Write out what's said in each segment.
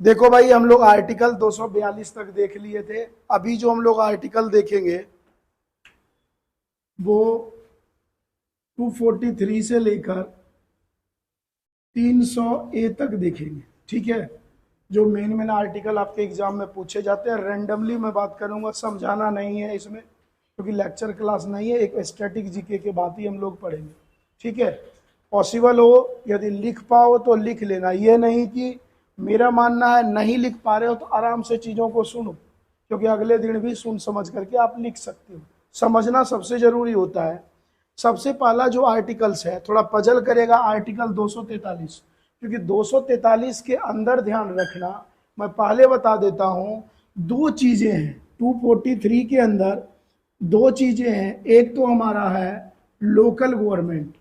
देखो भाई, हम लोग आर्टिकल 242 तक देख लिए थे। अभी जो हम लोग आर्टिकल देखेंगे वो 243 से लेकर 300 ए तक देखेंगे। ठीक है, जो मेन मेन आर्टिकल आपके एग्जाम में पूछे जाते हैं। रैंडमली मैं बात करूंगा, समझाना नहीं है इसमें, क्योंकि लेक्चर क्लास नहीं है, एक स्टैटिक जीके के बात ही हम लोग पढ़ेंगे। ठीक है, पॉसिबल हो यदि लिख पाओ तो लिख लेना, ये नहीं कि मेरा मानना है नहीं लिख पा रहे हो तो आराम से चीज़ों को सुनो, क्योंकि अगले दिन भी सुन समझ करके आप लिख सकते हो। समझना सबसे जरूरी होता है। सबसे पहला जो आर्टिकल्स है, थोड़ा पजल करेगा आर्टिकल 243, क्योंकि 243 के अंदर ध्यान रखना, मैं पहले बता देता हूं, दो चीजें हैं 243 के अंदर। दो चीजें हैं, एक तो हमारा है लोकल गवर्नमेंट,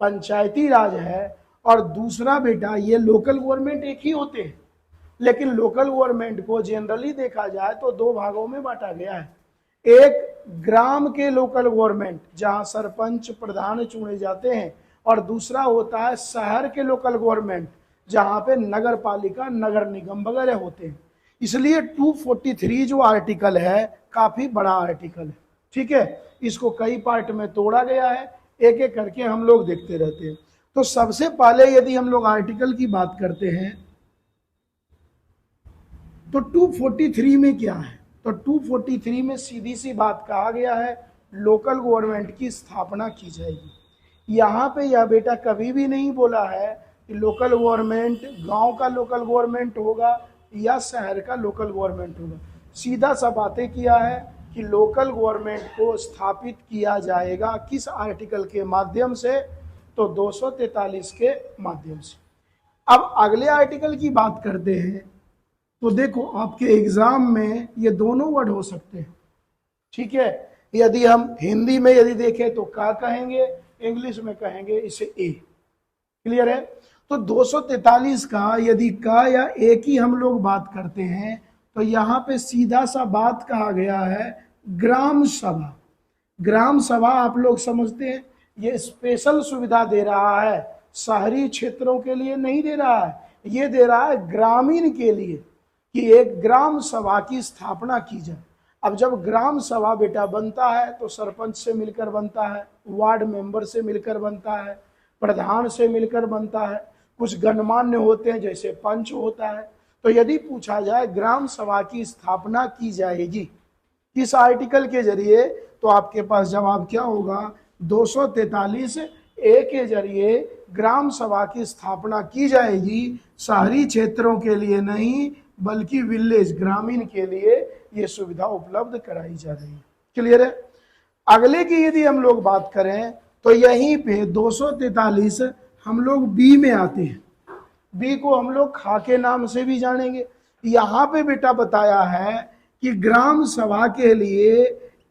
पंचायती राज है, और दूसरा बेटा ये लोकल गवर्नमेंट एक ही होते हैं, लेकिन लोकल गवर्नमेंट को जनरली देखा जाए तो दो भागों में बांटा गया है। एक ग्राम के लोकल गवर्नमेंट जहां सरपंच प्रधान चुने जाते हैं, और दूसरा होता है शहर के लोकल गवर्नमेंट जहां पे नगर पालिका नगर निगम वगैरह होते हैं। इसलिए 243 जो आर्टिकल है काफी बड़ा आर्टिकल है। ठीक है, इसको कई पार्ट में तोड़ा गया है, एक एक करके हम लोग देखते रहते हैं। तो सबसे पहले यदि हम लोग आर्टिकल की बात करते हैं तो 243 में क्या है, तो 243 में सीधी सी बात कहा गया है लोकल गवर्नमेंट की स्थापना की जाएगी। यहाँ पे यह बेटा कभी भी नहीं बोला है कि लोकल गवर्नमेंट गांव का लोकल गवर्नमेंट होगा या शहर का लोकल गवर्नमेंट होगा। सीधा सा बातें किया है कि लोकल गवर्नमेंट को स्थापित किया जाएगा किस आर्टिकल के माध्यम से, तो 243 के माध्यम से। अब अगले आर्टिकल की बात करते हैं, तो देखो आपके एग्जाम में ये दोनों वर्ड हो सकते हैं। ठीक है, यदि हम हिंदी में यदि देखें तो का कहेंगे, इंग्लिश में कहेंगे इसे ए। क्लियर है? तो 243 का यदि का या ए की हम लोग बात करते हैं तो यहां पे सीधा सा बात कहा गया है ग्राम सभा। ग्राम सभा आप लोग समझते हैं, ये स्पेशल सुविधा दे रहा है, शहरी क्षेत्रों के लिए नहीं दे रहा है, ये दे रहा है ग्रामीण के लिए कि एक ग्राम सभा की स्थापना की जाए। अब जब ग्राम सभा बेटा बनता है तो सरपंच से मिलकर बनता है, वार्ड मेंबर से मिलकर बनता है, प्रधान से मिलकर बनता है, कुछ गणमान्य होते हैं जैसे पंच होता है। तो यदि पूछा जाए ग्राम सभा की स्थापना की जाएगी किस आर्टिकल के जरिए, तो आपके पास जवाब क्या होगा, 243 ए के जरिए ग्राम सभा की स्थापना की जाएगी। शहरी क्षेत्रों के लिए नहीं बल्कि विलेज ग्रामीण के लिए ये सुविधा उपलब्ध कराई जा रही है। क्लियर है? अगले की यदि हम लोग बात करें तो यहीं पे 243 हम लोग बी में आते हैं। बी को हम लोग खा के नाम से भी जानेंगे। यहाँ पे बेटा बताया है कि ग्राम सभा के लिए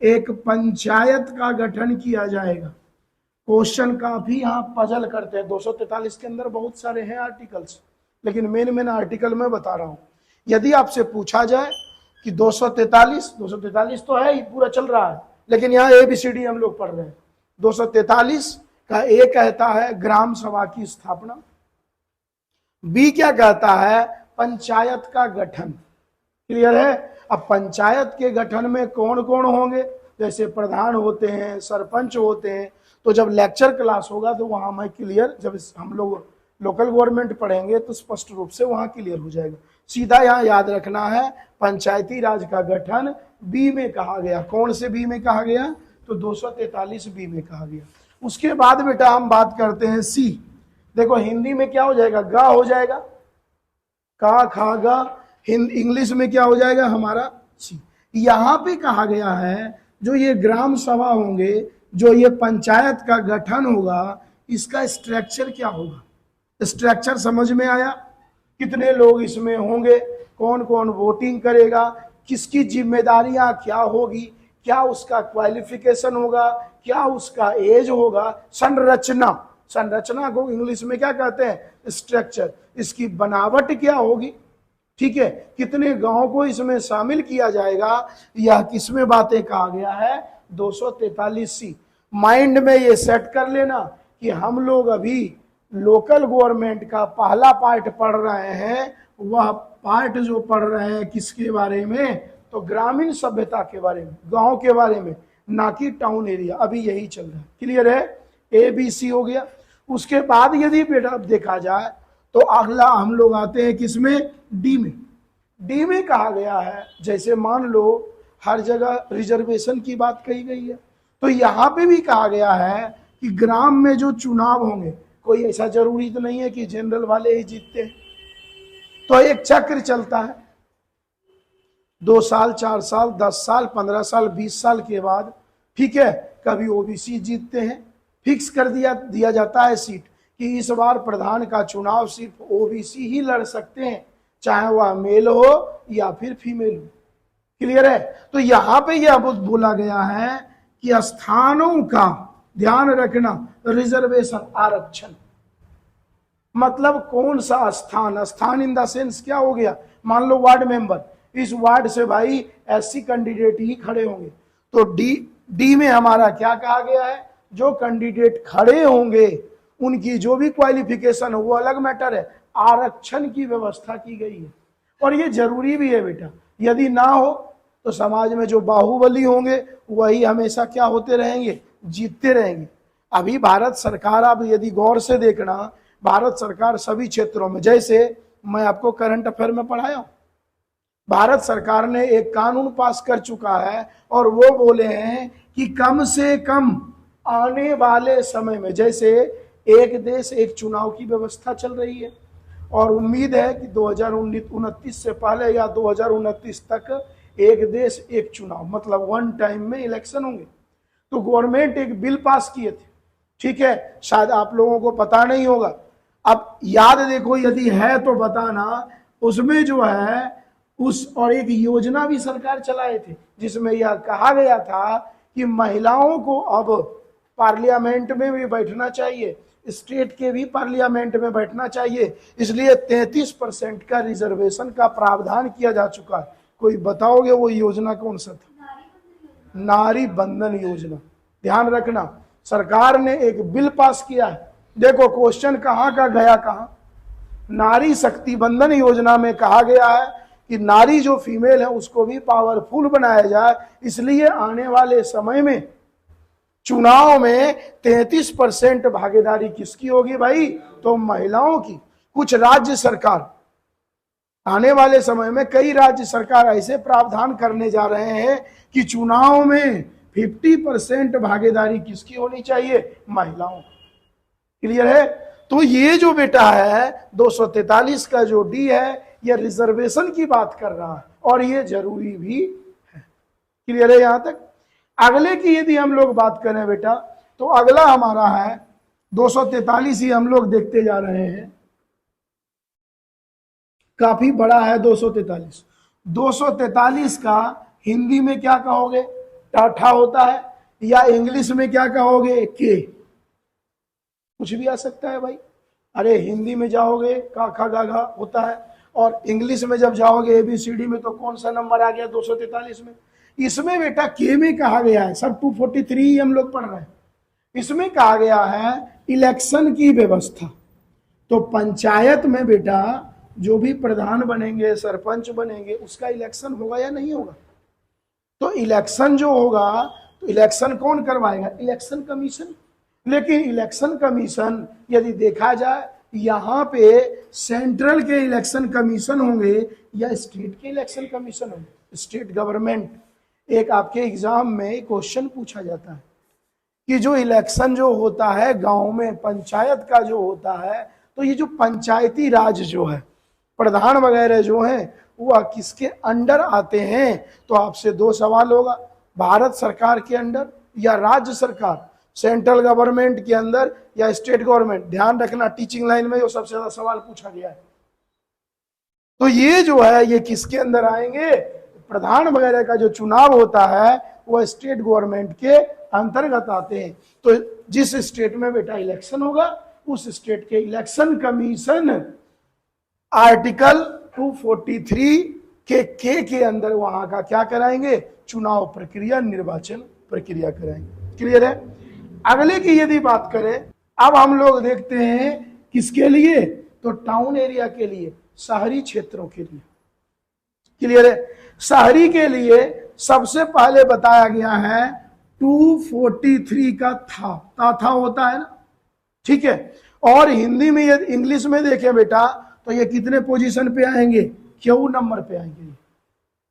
एक पंचायत का गठन किया जाएगा। क्वेश्चन काफी यहाँ पजल करते हैं। 243 के अंदर बहुत सारे हैं आर्टिकल्स, लेकिन मेन आर्टिकल में बता रहा हूं। यदि आपसे पूछा जाए कि 243 तो है ही, पूरा चल रहा है, लेकिन यहाँ ABCD हम लोग पढ़ रहे हैं। 243 का ए कहता है ग्राम सभा की स्थापना, बी क्या कहता है, पंचायत का गठन। क्लियर है? अब पंचायत के गठन में कौन कौन होंगे, जैसे प्रधान होते हैं, सरपंच होते हैं। तो जब लेक्चर क्लास होगा तो वहां मैं क्लियर, जब हम लोग लोकल गवर्नमेंट पढ़ेंगे तो स्पष्ट रूप से वहां क्लियर हो जाएगा। सीधा यहाँ याद रखना है पंचायती राज का गठन बी में कहा गया। कौन से बी में कहा गया, तो 243 बी में कहा गया। उसके बाद बेटा हम बात करते हैं सी। देखो हिंदी में क्या हो जाएगा, गा हो जाएगा, का खा गा। इंग्लिश में क्या हो जाएगा हमारा, सी। यहाँ पे कहा गया है जो ये ग्राम सभा होंगे, जो ये पंचायत का गठन होगा, इसका स्ट्रक्चर क्या होगा। स्ट्रक्चर समझ में आया? कितने लोग इसमें होंगे, कौन कौन वोटिंग करेगा, किसकी जिम्मेदारियां क्या होगी, क्या उसका क्वालिफिकेशन होगा, क्या उसका एज होगा, संरचना। संरचना को इंग्लिश में क्या कहते हैं, स्ट्रक्चर। इसकी बनावट क्या होगी, ठीक है, कितने गांव को इसमें शामिल किया जाएगा, यह किसमें बातें कहा गया है, 243 सी। माइंड में ये सेट कर लेना कि हम लोग अभी लोकल गवर्नमेंट का पहला पार्ट पढ़ रहे हैं, वह पार्ट जो पढ़ रहे हैं किसके बारे में, तो ग्रामीण सभ्यता के बारे में, गांव के बारे में, ना कि टाउन एरिया। अभी यही चल रहा है। क्लियर है? ABC हो गया। उसके बाद यदि बेटा देखा जाए तो अगला हम लोग आते हैं किसमें, डी में। डी में कहा गया है, जैसे मान लो हर जगह रिजर्वेशन की बात कही गई है, तो यहां पे भी कहा गया है कि ग्राम में जो चुनाव होंगे, कोई ऐसा जरूरी तो नहीं है कि जनरल वाले ही जीतते हैं, तो एक चक्र चलता है, 2 साल, 4 साल, 10 साल, 15 साल, 20 साल के बाद, ठीक है, कभी OBC जीतते हैं, फिक्स कर दिया जाता है सीट कि इस बार प्रधान का चुनाव सिर्फ OBC ही लड़ सकते हैं, चाहे वह मेल हो या फिर फीमेल हो। क्लियर है? तो यहां पे यह बोला गया है कि स्थानों का ध्यान रखना, रिजर्वेशन, आरक्षण, मतलब कौन सा स्थान, स्थान इन द सेंस क्या हो गया, मान लो वार्ड मेंबर, इस वार्ड से भाई SC कैंडिडेट ही खड़े होंगे, तो डी में हमारा क्या कहा गया है, जो कैंडिडेट खड़े होंगे उनकी जो भी क्वालिफिकेशन हो वो अलग मैटर है, आरक्षण की व्यवस्था की गई है। और ये जरूरी भी है बेटा, यदि ना हो तो समाज में जो बाहुबली होंगे वही हमेशा क्या होते रहेंगे, जीतते रहेंगे। अभी भारत सरकार, अब यदि गौर से देखना, भारत सरकार सभी क्षेत्रों में, जैसे मैं आपको करंट अफेयर में पढ़ाया हूं, भारत सरकार ने एक कानून पास कर चुका है और वो बोले हैं कि कम से कम आने वाले समय में, जैसे एक देश एक चुनाव की व्यवस्था चल रही है और उम्मीद है कि 2029 से पहले या 2029 तक एक देश एक चुनाव, मतलब 1 टाइम में इलेक्शन होंगे। तो गवर्नमेंट एक बिल पास किए थे, ठीक है, शायद आप लोगों को पता नहीं होगा, अब याद देखो यदि है तो बताना, उसमें जो है उस और एक योजना भी सरकार चलाए थे जिसमें यह कहा गया था कि महिलाओं को अब पार्लियामेंट में भी बैठना चाहिए, स्टेट के भी पार्लियामेंट में बैठना चाहिए, इसलिए 33% का रिजर्वेशन का प्रावधान किया जा चुका है। कोई बताओगे वो योजना कौन सा था? नारी बंधन योजना। ध्यान रखना, सरकार ने एक बिल पास किया है। देखो क्वेश्चन कहां का गया कहां, नारी शक्ति बंधन योजना में कहा गया है कि नारी जो फीमेल है उसको भी पावरफुल बनाया जाए, इसलिए आने वाले समय में चुनाव में 33% भागीदारी किसकी होगी भाई, तो महिलाओं की। कुछ राज्य सरकार, आने वाले समय में कई राज्य सरकार ऐसे प्रावधान करने जा रहे हैं कि चुनाव में 50% भागीदारी किसकी होनी चाहिए, महिलाओं। क्लियर है? तो ये जो बेटा है 243 का जो डी है, यह रिजर्वेशन की बात कर रहा है और ये जरूरी भी है। क्लियर है यहां तक? अगले की यदि हम लोग बात करें बेटा, तो अगला हमारा है 243 ही हम लोग देखते जा रहे हैं, काफी बड़ा है 243। 243 का हिंदी में क्या कहोगे, टाठा होता है, या इंग्लिश में क्या कहोगे, के, कुछ भी आ सकता है भाई। अरे हिंदी में जाओगे काखा गाघा होता है, और इंग्लिश में जब जाओगे ABCD में तो कौन सा नंबर आ गया 243 में। इसमें बेटा के में कहा गया है, सब 243 हम लोग पढ़ रहे हैं, इसमें कहा गया है इलेक्शन की व्यवस्था। तो पंचायत में बेटा जो भी प्रधान बनेंगे, सरपंच बनेंगे, उसका इलेक्शन होगा या नहीं होगा? तो इलेक्शन जो होगा, तो इलेक्शन कौन करवाएगा, इलेक्शन कमीशन। लेकिन इलेक्शन कमीशन यदि देखा जाए, यहां पे सेंट्रल के इलेक्शन कमीशन होंगे या स्टेट के इलेक्शन कमीशन होंगे, स्टेट गवर्नमेंट। एक आपके एग्जाम में क्वेश्चन पूछा जाता है कि जो इलेक्शन जो होता है गांव में, पंचायत का जो होता है, तो ये जो पंचायती राज जो है, प्रधान वगैरह जो हैं, वह किसके अंडर आते हैं? तो आपसे 2 सवाल होगा, भारत सरकार के अंडर या राज्य सरकार, सेंट्रल गवर्नमेंट के अंदर या स्टेट गवर्नमेंट। ध्यान रखना टीचिंग लाइन में जो सबसे ज्यादा सवाल पूछा गया है। तो ये जो है ये किसके अंदर आएंगे? प्रधान वगैरह का जो चुनाव होता है वह स्टेट गवर्नमेंट के अंतर्गत आते हैं। तो जिस स्टेट में बेटा इलेक्शन होगा, उस स्टेट के इलेक्शन कमीशन आर्टिकल 243 के अंदर वहां का क्या कराएंगे, चुनाव प्रक्रिया, निर्वाचन प्रक्रिया कराएंगे। क्लियर है? अगले की यदि बात करें, अब हम लोग देखते हैं किसके लिए? तो टाउन एरिया के लिए, शहरी क्षेत्रों के लिए। क्लियर है? शहरी के लिए सबसे पहले बताया गया है 243 का था होता है ना, ठीक है। और हिंदी में, यदि इंग्लिश में देखें बेटा, तो ये कितने पोजीशन पे आएंगे? क्यू नंबर पे आएंगे।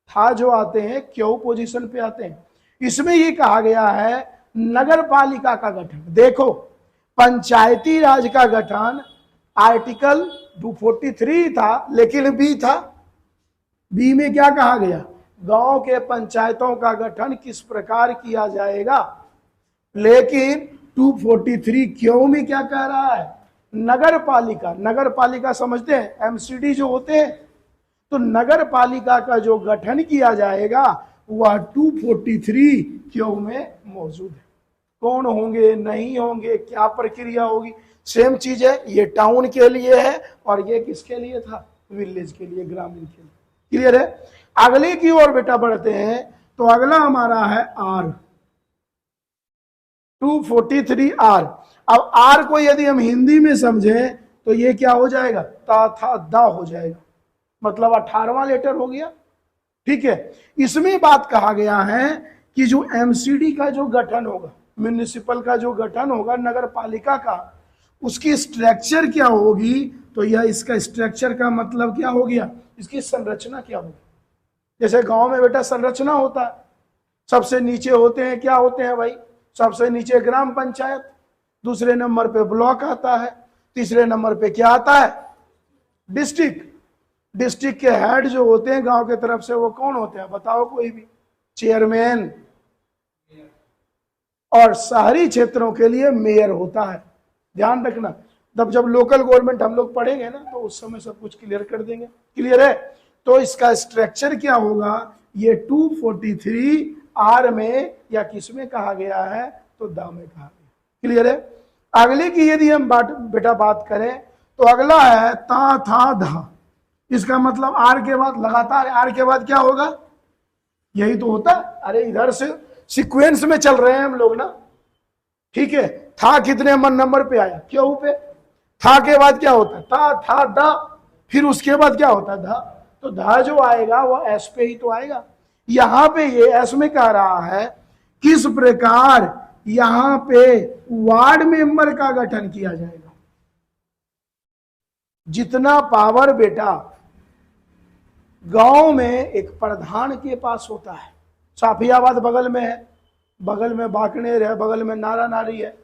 था जो आते हैं क्यू पोजीशन पे आते हैं। इसमें ये कहा गया है नगर पालिका का गठन। देखो, पंचायती राज का गठन आर्टिकल 243 था, लेकिन बी था। बी में क्या कहा गया? गांव के पंचायतों का गठन किस प्रकार किया जाएगा। लेकिन 243 क्यों में क्या कह रहा है? नगर पालिका। नगर पालिका समझते हैं, एमसीडी जो होते हैं। तो नगर पालिका का जो गठन किया जाएगा वह 243 क्यों में मौजूद है। कौन होंगे, नहीं होंगे, क्या प्रक्रिया होगी, सेम चीज है। ये टाउन के लिए है और ये किसके लिए था? विलेज के लिए, ग्रामीण के लिए। क्लियर है? अगले की ओर बेटा बढ़ते हैं। तो अगला हमारा है आर, 243 आर। अब आर को यदि हम हिंदी में समझें तो ये क्या हो जाएगा? ता था दा हो जाएगा, मतलब 18वां लेटर हो गया। ठीक है। इसमें बात कहा गया है कि जो एमसीडी का जो गठन होगा, म्यूनिसिपल का जो गठन होगा, नगर पालिका का, उसकी स्ट्रक्चर क्या होगी। तो यह इसका स्ट्रक्चर का मतलब क्या हो गया? इसकी संरचना क्या होगी। जैसे गांव में बेटा संरचना होता है, सबसे नीचे होते हैं, क्या होते हैं भाई? सबसे नीचे ग्राम पंचायत, दूसरे नंबर पे ब्लॉक आता है, तीसरे नंबर पे क्या आता है? डिस्ट्रिक्ट। डिस्ट्रिक्ट के हेड जो होते हैं गांव के तरफ से, वो कौन होते हैं? बताओ कोई भी। चेयरमैन। और शहरी क्षेत्रों के लिए मेयर होता है। ध्यान रखना, तब जब लोकल गवर्नमेंट हम लोग पढ़ेंगे ना, तो उस समय सब कुछ क्लियर कर देंगे। क्लियर है? तो इसका स्ट्रक्चर क्या होगा? ये 243 आर में या किस में कहा गया है? तो दा में कहा गया। क्लियर है? अगले की यदि हम बेटा बात करें तो अगला है ता था धा। इसका मतलब आर के बाद लगातार, आर के बाद क्या होगा? यही तो होता है। अरे इधर से सीक्वेंस में चल रहे हैं हम लोग ना, ठीक है। था कितने नंबर पे आया? क्यों पे। था के बाद क्या होता है? ता था दा। फिर उसके बाद क्या होता है? धा। तो धा जो आएगा वो एस पे ही तो आएगा। यहां पे ये एस में कह रहा है किस प्रकार यहां पे वार्ड मेंबर का गठन किया जाएगा। जितना पावर बेटा गांव में एक प्रधान के पास होता है, साफियाबाद बगल में है, बगल में बाकनेर है, बगल में नारा नारी है।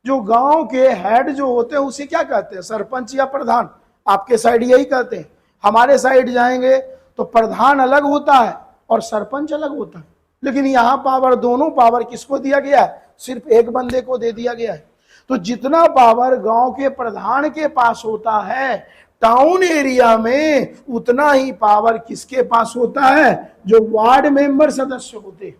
जो गांव के हेड जो होते हैं उसे क्या कहते हैं? सरपंच या प्रधान। आपके साइड यही कहते हैं, हमारे साइड जाएंगे तो प्रधान अलग होता है और सरपंच अलग होता है। लेकिन यहां पावर, दोनों पावर किसको दिया गया है? सिर्फ एक बंदे को दे दिया गया है। तो जितना पावर गांव के प्रधान के पास होता है टाउन एरिया में, उतना ही पावर किसके पास होता है? जो वार्ड मेंबर सदस्य होते हैं।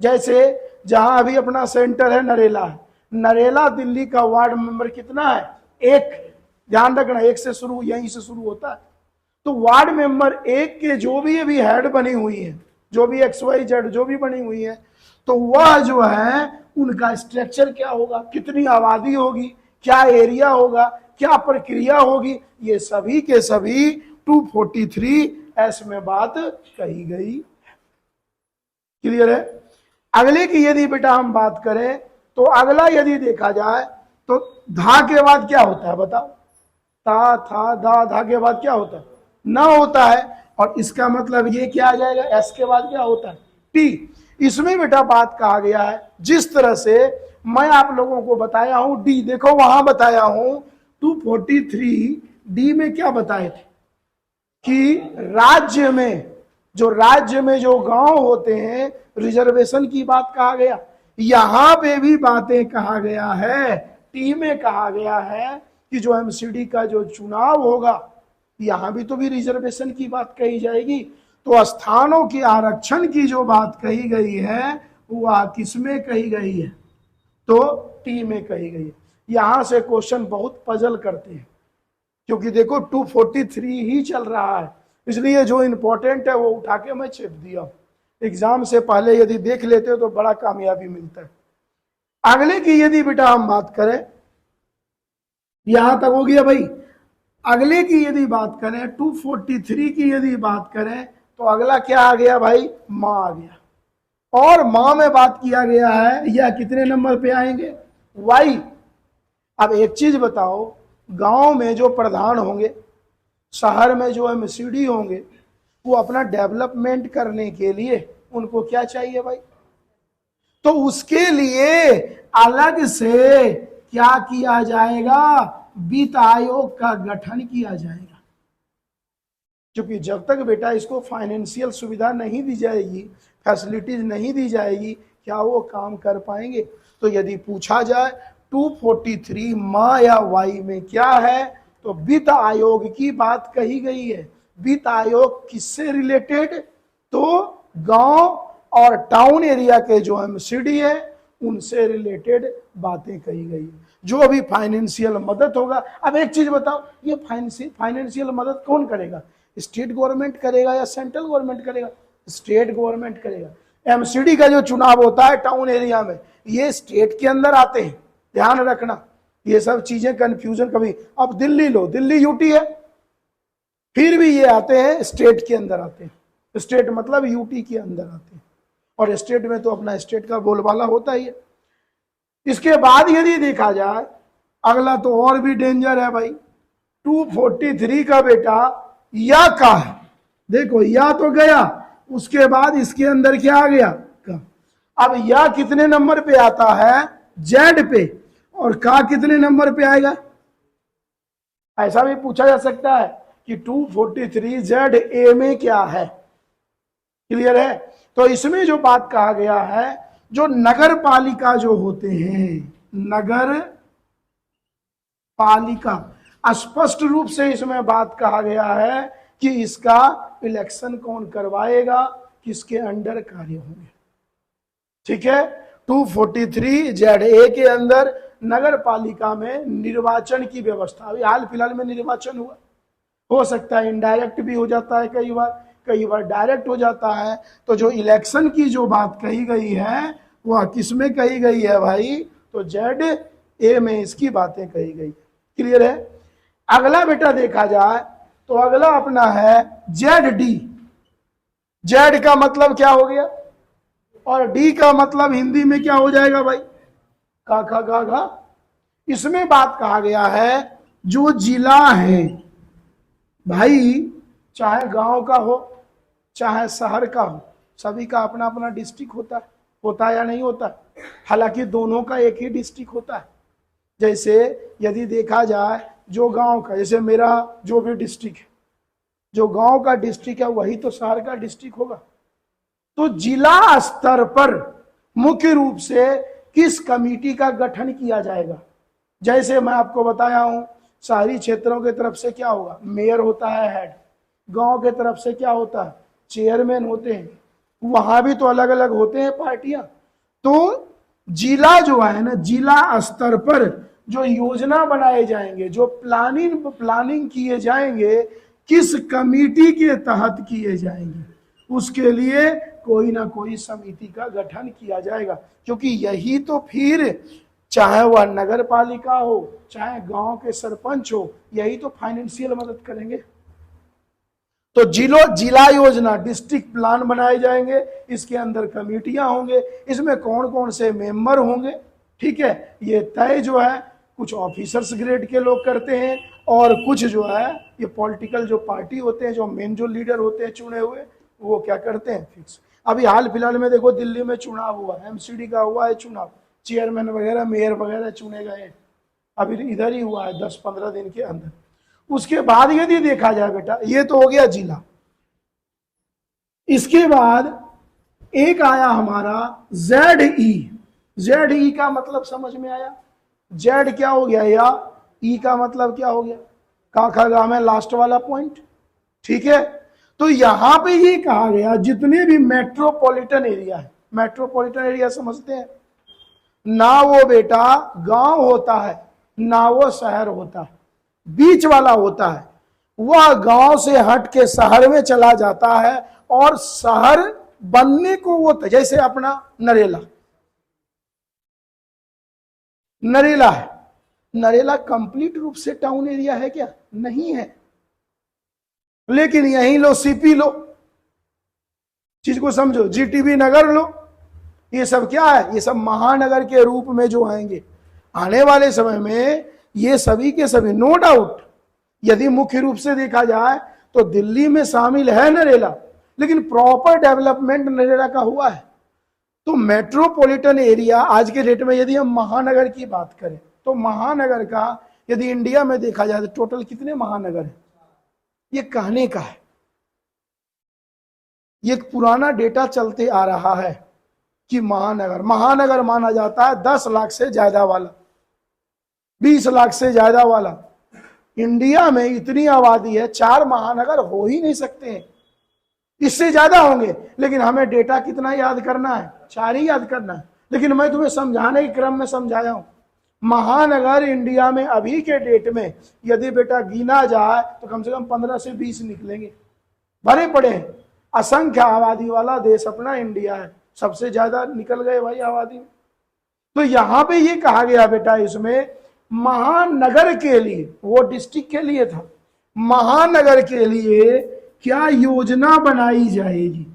जैसे जहां अभी अपना सेंटर है नरेला है, नरेला दिल्ली का वार्ड मेंबर कितना है? एक। ध्यान रखना, एक से शुरू, यहीं से शुरू होता है। तो वार्ड मेंबर एक के जो भी अभी हेड बनी हुई है, जो भी XYZ जो भी बनी हुई है, तो वह जो है उनका स्ट्रक्चर क्या होगा, कितनी आबादी होगी, क्या एरिया होगा, क्या प्रक्रिया होगी, ये सभी के सभी 243 में बात कही गई। क्लियर है? अगले की यदि बेटा हम बात करें तो अगला यदि देखा जाए तो धा के बाद क्या होता है? बताओ। ता था दा, धा के बाद क्या होता है? ना होता है। और इसका मतलब ये क्या आ जाएगा? एस के बाद क्या होता है? टी। इसमें बेटा बात कहा गया है, जिस तरह से मैं आप लोगों को बताया हूं डी, देखो वहां बताया हूं 243 डी में क्या बताए थे कि राज्य में जो गांव होते हैं रिजर्वेशन की बात कहा गया। यहां पे भी बातें कहा गया है, टी में कहा गया है कि जो एमसीडी का जो चुनाव होगा, यहां भी तो भी रिजर्वेशन की बात कही जाएगी। तो स्थानों के आरक्षण की जो बात कही गई है वह किसमें कही गई है? तो टी में कही गई है। यहां से क्वेश्चन बहुत पजल करते हैं, क्योंकि देखो 243 ही चल रहा है, इसलिए जो इंपॉर्टेंट है वो उठा के मैं छेप दिया। एग्जाम से पहले यदि देख लेते हो तो बड़ा कामयाबी मिलता है। अगले की यदि बेटा हम बात करें यहां तक हो गया भाई। अगले की यदि बात करें 243 की यदि बात करें तो अगला क्या आ गया भाई, माँ आ गया। और माँ में बात किया गया है, यह कितने नंबर पे आएंगे, वाई। अब एक चीज बताओ, गांव में जो प्रधान होंगे, शहर में जो एमसीडी होंगे, वो अपना डेवलपमेंट करने के लिए उनको क्या चाहिए भाई, तो उसके लिए अलग से क्या किया जाएगा, वित्त आयोग का गठन किया जाएगा। क्योंकि जब तक बेटा इसको फाइनेंशियल सुविधा नहीं दी जाएगी, फैसिलिटीज नहीं दी जाएगी, क्या वो काम कर पाएंगे। तो यदि पूछा जाए 243 माँ या वाई में क्या है, तो वित्त आयोग की बात कही गई है। वित्त आयोग किससे रिलेटेड, तो गांव और टाउन एरिया के जो एमसीडी है उनसे रिलेटेड बातें कही गई है, जो भी फाइनेंशियल मदद होगा। अब एक चीज बताओ, ये फाइनेंशियल मदद कौन करेगा, स्टेट गवर्नमेंट करेगा या सेंट्रल गवर्नमेंट करेगा, स्टेट गवर्नमेंट करेगा। एमसीडी का जो चुनाव होता है टाउन एरिया में, ये स्टेट के अंदर आते हैं, ध्यान रखना, ये सब चीजें कंफ्यूजन कभी। अब दिल्ली लो, दिल्ली यूटी है, फिर भी ये आते हैं स्टेट के अंदर आते हैं, स्टेट मतलब यूटी के अंदर आते हैं, और स्टेट में तो अपना स्टेट का बोलबाला होता ही है। इसके बाद यदि देखा जाए, अगला तो और भी डेंजर है भाई, 243 का बेटा या का है। देखो या तो गया, उसके बाद इसके अंदर क्या आ गया, का। अब या कितने नंबर पे आता है, जेड पे, और का कितने नंबर पे आएगा। ऐसा भी पूछा जा सकता है कि 243 जेड ए में क्या है, क्लियर है। तो इसमें जो बात कहा गया है, जो नगर पालिका जो होते हैं, नगर पालिका, स्पष्ट रूप से इसमें बात कहा गया है कि इसका इलेक्शन कौन करवाएगा, किसके अंडर कार्य होंगे, ठीक है। 243 जेड ए के अंदर नगर पालिका में निर्वाचन की व्यवस्था, अभी हाल फिलहाल में निर्वाचन हुआ, हो सकता है इनडायरेक्ट भी हो जाता है, कई बार डायरेक्ट हो जाता है। तो जो इलेक्शन की जो बात कही गई है वह किसमें कही गई है भाई, तो जेड ए में इसकी बातें कही गई, क्लियर है। अगला बेटा देखा जाए तो अगला अपना है जेड डी। जेड का मतलब क्या हो गया, और डी का मतलब हिंदी में क्या हो जाएगा भाई, का खा गा घा। इसमें बात कहा गया है, जो जिला है भाई, चाहे गांव का हो चाहे शहर का हो, सभी का अपना अपना डिस्ट्रिक्ट होता है या नहीं होता, हालांकि दोनों का एक ही डिस्ट्रिक्ट होता है। जैसे यदि देखा जाए जो गांव का, जैसे मेरा जो भी डिस्ट्रिक्ट है, जो गांव का डिस्ट्रिक्ट है वही तो शहर का डिस्ट्रिक्ट होगा। तो जिला स्तर पर मुख्य रूप से किस कमेटी का गठन किया जाएगा, जैसे मैं आपको बताया हूं, शहरी क्षेत्रों की तरफ से क्या होगा, मेयर होता है हेड, गांव के तरफ से क्या होता है, चेयरमैन होते हैं, वहां भी तो अलग अलग होते हैं पार्टियां। तो जिला जो है ना, जिला स्तर पर जो योजना बनाए जाएंगे, जो प्लानिंग किए जाएंगे, किस कमेटी के तहत किए जाएंगे, उसके लिए कोई ना कोई समिति का गठन किया जाएगा। क्योंकि यही तो फिर, चाहे वह नगर पालिका हो चाहे गांव के सरपंच हो, यही तो फाइनेंशियल मदद करेंगे। तो जिला योजना, डिस्ट्रिक्ट प्लान बनाए जाएंगे, इसके अंदर कमेटियां होंगे, इसमें कौन कौन से मेंबर होंगे, ठीक है, ये तय जो है कुछ ऑफिसर्स ग्रेड के लोग करते हैं, और कुछ जो है ये पॉलिटिकल जो पार्टी होते हैं, जो मेन जो लीडर होते हैं चुने हुए, वो क्या करते हैं, फिक्स। अभी हाल फिलहाल में देखो दिल्ली में चुनाव हुआ, एमसीडी का हुआ है चुनाव, चेयरमैन वगैरह मेयर वगैरह चुने गए, अभी इधर ही हुआ है 10-15 दिन के अंदर। उसके बाद यदि देखा जाए बेटा, ये तो हो गया जिला। इसके बाद एक आया हमारा जेड ई। जेड ई का मतलब समझ में आया, जेड क्या हो गया, या ई का मतलब क्या हो गया, काखा गा में लास्ट वाला पॉइंट, ठीक है। तो यहां पे ये कहा गया, जितने भी मेट्रोपॉलिटन एरिया है, मेट्रोपॉलिटन एरिया समझते हैं ना, वो बेटा गांव होता है ना वो शहर होता है, बीच वाला होता है। वह गांव से हट के शहर में चला जाता है, और शहर बनने को वो, जैसे अपना नरेला है, नरेला कंप्लीट रूप से टाउन एरिया है क्या? नहीं है। लेकिन यहीं लो, सीपी लो, चीज को समझो, जीटीबी नगर लो, ये सब क्या है? ये सब महानगर के रूप में जो आएंगे आने वाले समय में, ये सभी के सभी नो डाउट। यदि मुख्य रूप से देखा जाए तो दिल्ली में शामिल है नरेला, लेकिन प्रॉपर डेवलपमेंट नरेला का हुआ है। तो मेट्रोपॉलिटन एरिया आज के डेट में, यदि हम महानगर की बात करें तो महानगर का यदि इंडिया में देखा जाए तो टोटल कितने महानगर हैं? ये कहने का है, ये एक पुराना डेटा चलते आ रहा है कि महानगर महानगर माना जाता है 10 लाख से ज्यादा वाला, 20 लाख से ज्यादा वाला। इंडिया में इतनी आबादी है, 4 महानगर हो ही नहीं सकते हैं, इससे ज्यादा होंगे। लेकिन हमें डेटा कितना याद करना है? 4 ही याद करना है। लेकिन मैं तुम्हें समझाने के क्रम में समझाया हूं, महानगर इंडिया में अभी के डेट में यदि बेटा गिना जाए तो कम से कम 15 से 20 निकलेंगे, भरे पड़े हैं। असंख्य आबादी वाला देश अपना इंडिया है, सबसे ज्यादा निकल गए भाई आबादी में। तो यहां पे ये कहा गया बेटा, इसमें महानगर के लिए, वो डिस्ट्रिक्ट के लिए था, महानगर के लिए क्या योजना बनाई जाएगी,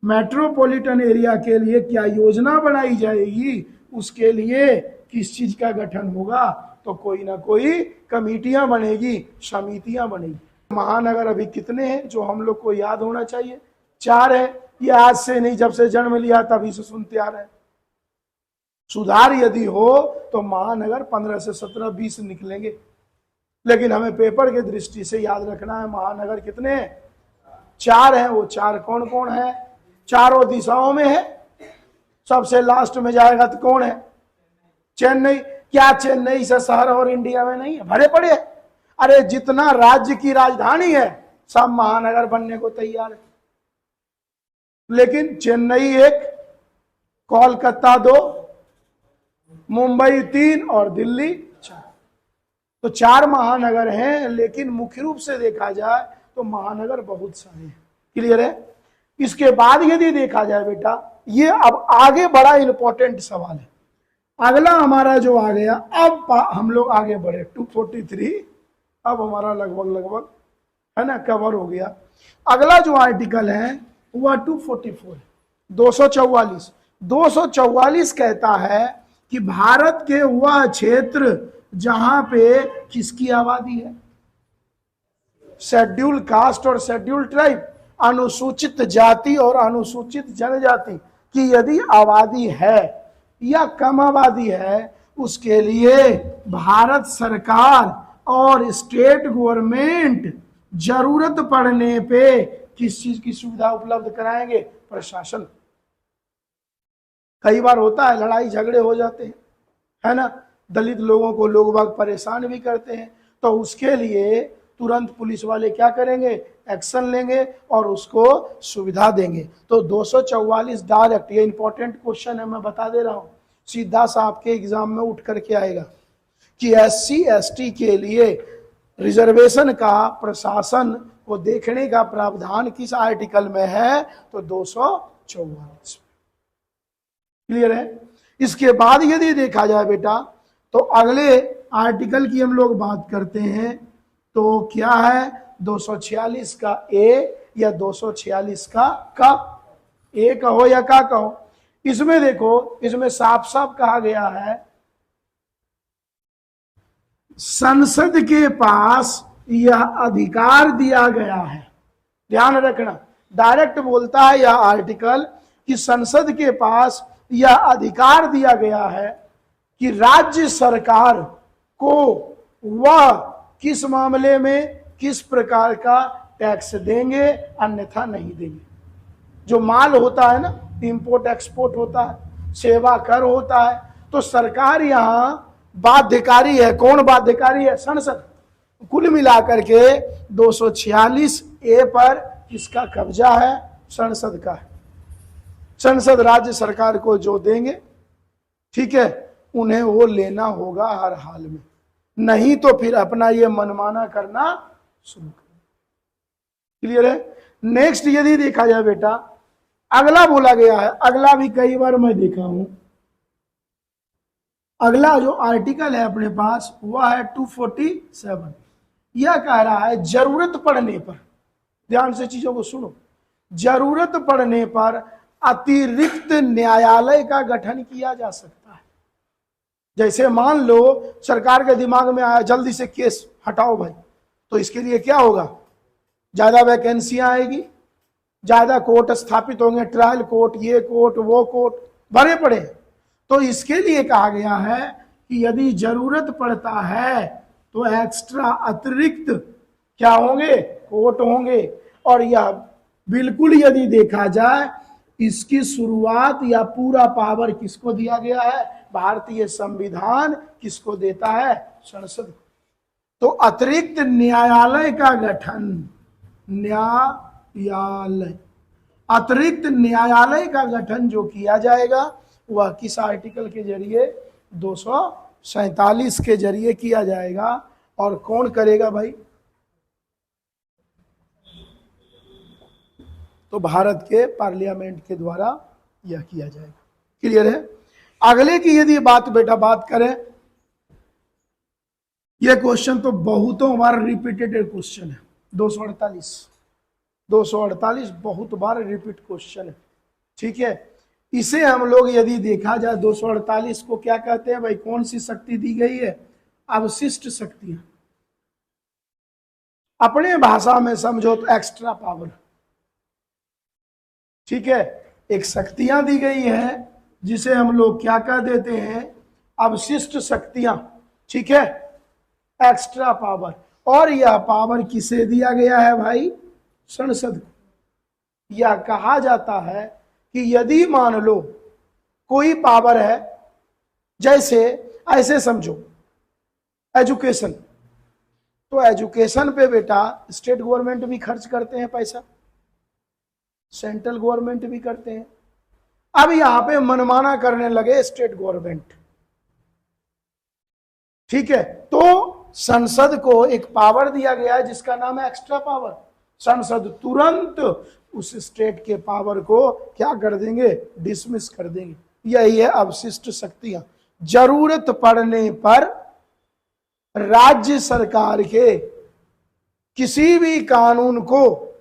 मेट्रोपॉलिटन एरिया के लिए क्या योजना बनाई जाएगी, उसके लिए किस चीज का गठन होगा? तो कोई ना कोई कमिटियां बनेगी, समितियां बनेगी। महानगर अभी कितने हैं जो हम लोग को याद होना चाहिए? 4 है। ये आज से नहीं, जब से जन्म लिया तभी से सुनते आ रहे हैं। सुधार यदि हो तो महानगर 15 से 17 20 निकलेंगे। लेकिन हमें पेपर के दृष्टि से याद रखना है महानगर कितने हैं? 4 हैं। वो 4 कौन कौन है? चारों दिशाओं में है। सबसे लास्ट में जाएगा तो कौन है? चेन्नई। क्या चेन्नई से शहर और इंडिया में नहीं है? भरे पड़े। अरे जितना राज्य की राजधानी है सब महानगर बनने को तैयार है। लेकिन चेन्नई 1, कोलकाता 2, मुंबई 3 और दिल्ली 4। तो 4 महानगर हैं। लेकिन मुख्य रूप से देखा जाए तो महानगर बहुत सारे हैं। क्लियर है? इसके बाद यदि देखा जाए बेटा, ये अब आगे बड़ा इंपॉर्टेंट सवाल है। अगला हमारा जो आ गया, अब हम लोग आगे बढ़े 243, अब हमारा लगभग है ना कवर हो गया। अगला जो आर्टिकल है वह 244 है, 244। 244 कहता है कि भारत के वह क्षेत्र जहां पे किसकी आबादी है? शेड्यूल कास्ट और शेड्यूल ट्राइब, अनुसूचित जाति और अनुसूचित जनजाति की यदि आबादी है या कम आबादी है, उसके लिए भारत सरकार और स्टेट गवर्नमेंट जरूरत पड़ने पे किस चीज की सुविधा उपलब्ध कराएंगे? प्रशासन। कई बार होता है लड़ाई झगड़े हो जाते हैं, है ना, दलित लोगों को लोग बाग परेशान भी करते हैं, तो उसके लिए तुरंत पुलिस वाले क्या करेंगे? एक्शन लेंगे और उसको सुविधा देंगे। तो 244 डायरेक्ट, ये इंपॉर्टेंट क्वेश्चन है, मैं बता दे रहा हूं, सीधा सा आपके एग्जाम में उठ करके आएगा कि SC ST के लिए रिजर्वेशन का प्रशासन को देखने का प्रावधान किस आर्टिकल में है? तो 244। क्लियर है? इसके बाद यदि देखा जाए बेटा तो अगले आर्टिकल की हम लोग बात करते हैं, तो क्या है? 246 का A या 246 का A कहो या का कहो। इसमें देखो, इसमें साफ साफ कहा गया है संसद के पास यह अधिकार दिया गया है। ध्यान रखना, डायरेक्ट बोलता है यह आर्टिकल कि संसद के पास यह अधिकार दिया गया है कि राज्य सरकार को वह किस मामले में किस प्रकार का टैक्स देंगे, अन्यथा नहीं देंगे। जो माल होता है ना, इंपोर्ट एक्सपोर्ट होता है, सेवा कर होता है, तो सरकार यहां बाध्यकारी है। कौन बाध्यकारी है? संसद। कुल मिलाकर के 246 A पर किसका कब्जा है? संसद का है। संसद राज्य सरकार को जो देंगे, ठीक है, उन्हें वो लेना होगा हर हाल में, नहीं तो फिर अपना ये मनमाना करना शुरू करें। क्लियर है? नेक्स्ट यदि देखा जाए बेटा, अगला बोला गया है, अगला भी कई बार मैं देखा हूं, अगला जो आर्टिकल है अपने पास वह है 247। यह कह रहा है जरूरत पड़ने पर, ध्यान से चीजों को सुनो, जरूरत पड़ने पर अतिरिक्त न्यायालय का गठन किया जा सकता है। जैसे मान लो सरकार के दिमाग में आया जल्दी से केस हटाओ भाई, तो इसके लिए क्या होगा, ज्यादा वैकेंसियां आएगी, ज्यादा कोर्ट स्थापित होंगे, ट्रायल कोर्ट, ये कोर्ट वो कोर्ट भरे पड़े। तो इसके लिए कहा गया है कि यदि जरूरत पड़ता है तो एक्स्ट्रा अतिरिक्त क्या होंगे, कोर्ट होंगे। और यह बिल्कुल यदि देखा जाए इसकी शुरुआत या पूरा पावर किसको दिया गया है, भारतीय संविधान किसको देता है, संसद। तो अतिरिक्त न्यायालय का गठन, न्यायालय, अतिरिक्त न्यायालय का गठन जो किया जाएगा वह किस आर्टिकल के जरिए, 247 के जरिए किया जाएगा। और कौन करेगा भाई, तो भारत के पार्लियामेंट के द्वारा यह किया जाएगा। क्लियर है। अगले की यदि बात बेटा बात करें, यह क्वेश्चन तो बहुतों बार रिपीटेड क्वेश्चन है, 248 बहुत बार रिपीट क्वेश्चन है। ठीक है, इसे हम लोग यदि देखा जाए 248 को क्या कहते हैं भाई, कौन सी शक्ति दी गई है, अवशिष्ट शक्तियां। अपने भाषा में समझो तो एक्स्ट्रा पावर। ठीक है, एक शक्तियां दी गई है जिसे हम लोग क्या कह देते हैं, अवशिष्ट शक्तियां। ठीक है, एक्स्ट्रा पावर। और यह पावर किसे दिया गया है भाई, संसद को। यह कहा जाता है कि यदि मान लो कोई पावर है, जैसे ऐसे समझो एजुकेशन, तो एजुकेशन पे बेटा स्टेट गवर्नमेंट भी खर्च करते हैं पैसा, सेंट्रल गवर्नमेंट भी करते हैं। अब यहां पे मनमाना करने लगे स्टेट गवर्नमेंट। ठीक है, तो संसद को एक पावर दिया गया है जिसका नाम है एक्स्ट्रा पावर। संसद तुरंत उस स्टेट के पावर को क्या कर देंगे, डिसमिस कर देंगे। यही है अवशिष्ट शक्तियां। जरूरत पड़ने पर राज्य सरकार के किसी भी कानून को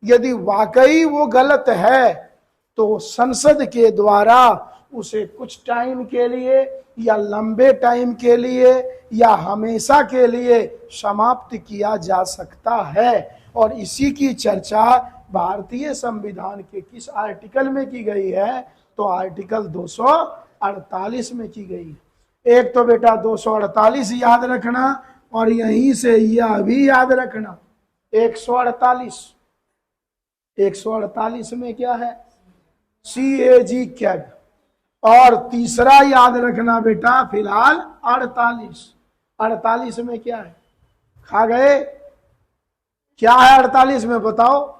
यदि वाकई वो गलत है तो संसद के द्वारा उसे कुछ टाइम के लिए या लंबे टाइम के लिए या हमेशा के लिए समाप्त किया जा सकता है। और इसी की चर्चा भारतीय संविधान के किस आर्टिकल में की गई है, तो आर्टिकल 248 में की गई है। एक तो बेटा 248 याद रखना और यहीं से यह भी याद रखना 148 में क्या है, CAG कैग। और तीसरा याद रखना बेटा फिलहाल 48 में क्या है, खा गए, क्या है 48 में बताओ।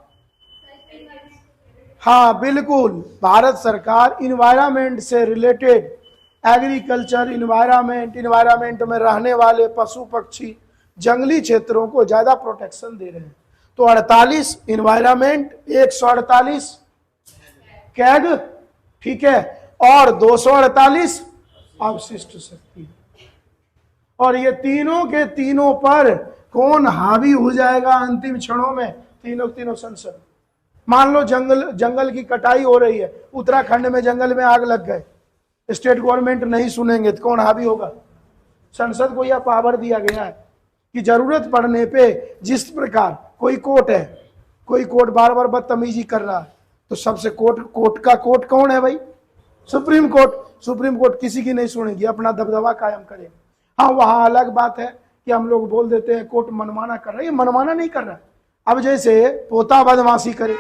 हाँ बिल्कुल, भारत सरकार इन्वायरमेंट से रिलेटेड एग्रीकल्चर, इन्वायरमेंट में रहने वाले पशु पक्षी, जंगली क्षेत्रों को ज्यादा प्रोटेक्शन दे रहे हैं। तो 48 इन्वायरमेंट, 148 कैग, ठीक है, और 248 अवशिष्ट शक्ति। और ये तीनों के तीनों पर कौन हावी हो जाएगा अंतिम क्षणों में, तीनों संसद। मान लो जंगल की कटाई हो रही है, उत्तराखंड में जंगल में आग लग गए, स्टेट गवर्नमेंट नहीं सुनेंगे तो कौन हावी होगा, संसद को यह पावर दिया गया है कि जरूरत पड़ने पे जिस प्रकार कोई कोर्ट बार बार बदतमीजी कर रहा है तो सबसे कोर्ट कौन है भाई, सुप्रीम कोर्ट किसी की नहीं सुनेगी, अपना दबदबा कायम करेगी। हाँ वहां अलग बात है कि हम लोग बोल देते हैं कोर्ट मनमाना कर रहा है, ये मनमाना नहीं कर रहा है। अब जैसे पोता बदमाशी करे,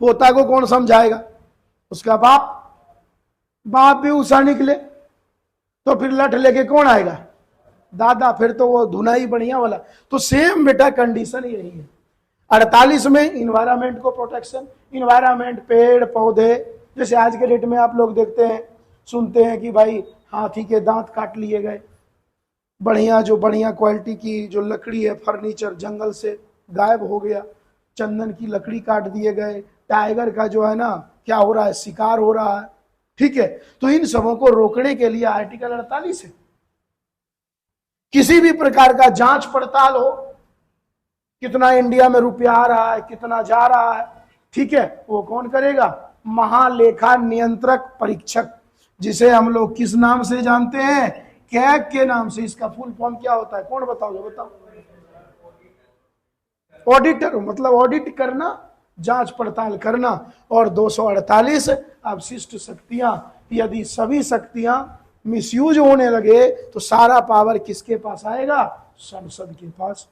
पोता को कौन समझाएगा, उसका बाप भी उषा निकले तो फिर लठ लेके कौन आएगा, दादा, फिर तो वो धुनाई बढ़िया वाला। तो सेम बेटा कंडीशन यही है। 48 में इन्वायरमेंट को प्रोटेक्शन, इन्वायरमेंट पेड़ पौधे, जैसे आज के डेट में आप लोग देखते हैं सुनते हैं कि भाई हाथी के दांत काट लिए गए, बढ़िया क्वालिटी की जो लकड़ी है फर्नीचर जंगल से गायब हो गया, चंदन की लकड़ी काट दिए गए, टाइगर का जो है ना क्या हो रहा है, शिकार हो रहा है, ठीक है, तो इन सबों को रोकने के लिए आर्टिकल 48 है। किसी भी प्रकार का जांच पड़ताल हो, कितना इंडिया में रुपया आ रहा है, कितना जा रहा है, ठीक है, वो कौन करेगा? महालेखा नियंत्रक परीक्षक, जिसे हम लोग किस नाम से जानते हैं? कैग के नाम से। इसका फुल फॉर्म क्या होता है? कौन बताओगे? बताओ। ऑडिटर, मतलब ऑडिट करना, जांच पड़ताल करना। और 248 अवशिष्ट शक्तियां, यदि सभी शक्तियां मिसयूज होने लगे तो सारा पावर किसके पास आएगा? संसद के पास।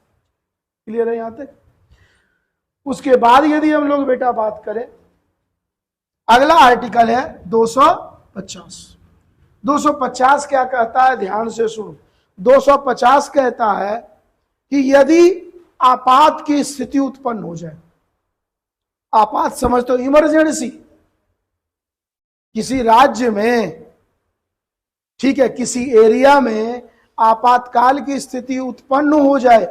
क्लियर है यहां तक? उसके बाद यदि हम लोग बेटा बात करें, अगला आर्टिकल है 250। 250 क्या कहता है? ध्यान से सुनो। 250 कहता है कि यदि आपात की स्थिति उत्पन्न हो जाए, आपात समझते हो? इमरजेंसी, किसी राज्य में, ठीक है, किसी एरिया में आपातकाल की स्थिति उत्पन्न हो जाए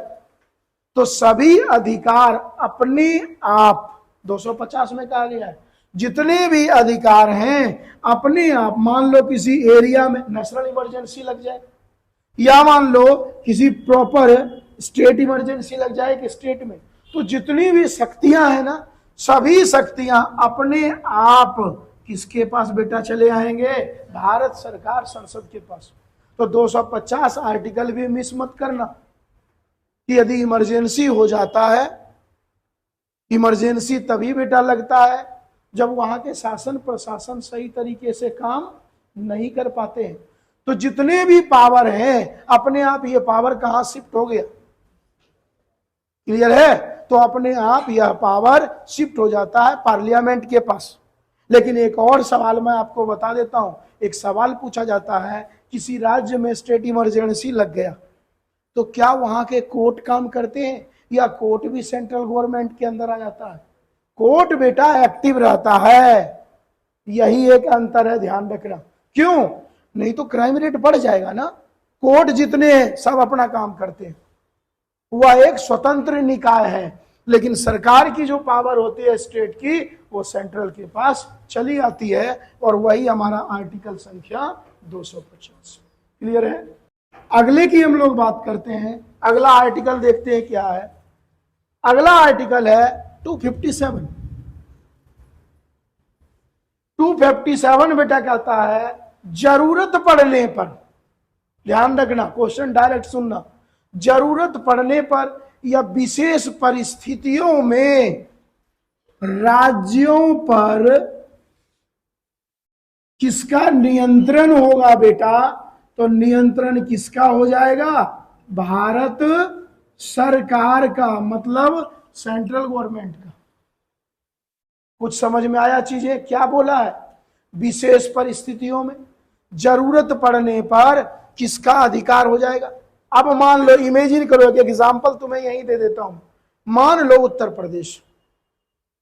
तो सभी अधिकार अपने आप, 250 में कहा गया है, जितने भी अधिकार हैं अपने आप, मान लो किसी एरिया में नेशनल इमरजेंसी लग जाए, या मान लो किसी प्रॉपर स्टेट इमरजेंसी लग जाए कि स्टेट में, तो जितनी भी शक्तियां हैं ना, सभी शक्तियां अपने आप किसके पास बेटा चले आएंगे? भारत सरकार, संसद के पास। तो 250 आर्टिकल भी मिस मत करना कि यदि इमरजेंसी हो जाता है, इमरजेंसी तभी बेटा लगता है जब वहां के शासन प्रशासन सही तरीके से काम नहीं कर पाते हैं। तो जितने भी पावर हैं अपने आप, ये पावर कहां शिफ्ट हो गया? क्लियर है? तो अपने आप यह पावर शिफ्ट हो जाता है पार्लियामेंट के पास। लेकिन एक और सवाल मैं आपको बता देता हूं। एक सवाल पूछा जाता है, किसी राज्य में स्टेट इमरजेंसी लग गया तो क्या वहां के कोर्ट काम करते हैं, या कोर्ट भी सेंट्रल गवर्नमेंट के अंदर आ जाता है? कोर्ट बेटा एक्टिव रहता है। यही एक अंतर है, ध्यान रखना। क्यों? नहीं तो क्राइम रेट बढ़ जाएगा ना। कोर्ट जितने हैं सब अपना काम करते हैं, वह एक स्वतंत्र निकाय है। लेकिन सरकार की जो पावर होती है स्टेट की, वो सेंट्रल के पास चली आती है। और वही हमारा आर्टिकल संख्या 250। क्लियर है? अगले की हम लोग बात करते हैं। अगला आर्टिकल देखते हैं क्या है। अगला आर्टिकल है 257। 257 बेटा कहता है, जरूरत पड़ने पर, ध्यान रखना, क्वेश्चन डायरेक्ट सुनना, जरूरत पड़ने पर या विशेष परिस्थितियों में राज्यों पर किसका नियंत्रण होगा बेटा? तो नियंत्रण किसका हो जाएगा? भारत सरकार का, मतलब सेंट्रल गवर्नमेंट का। कुछ समझ में आया चीजें? क्या बोला है? विशेष परिस्थितियों में जरूरत पड़ने पर किसका अधिकार हो जाएगा? अब मान लो, इमेजिन करो, एक एग्जांपल तुम्हें यहीं दे देता हूं। मान लो उत्तर प्रदेश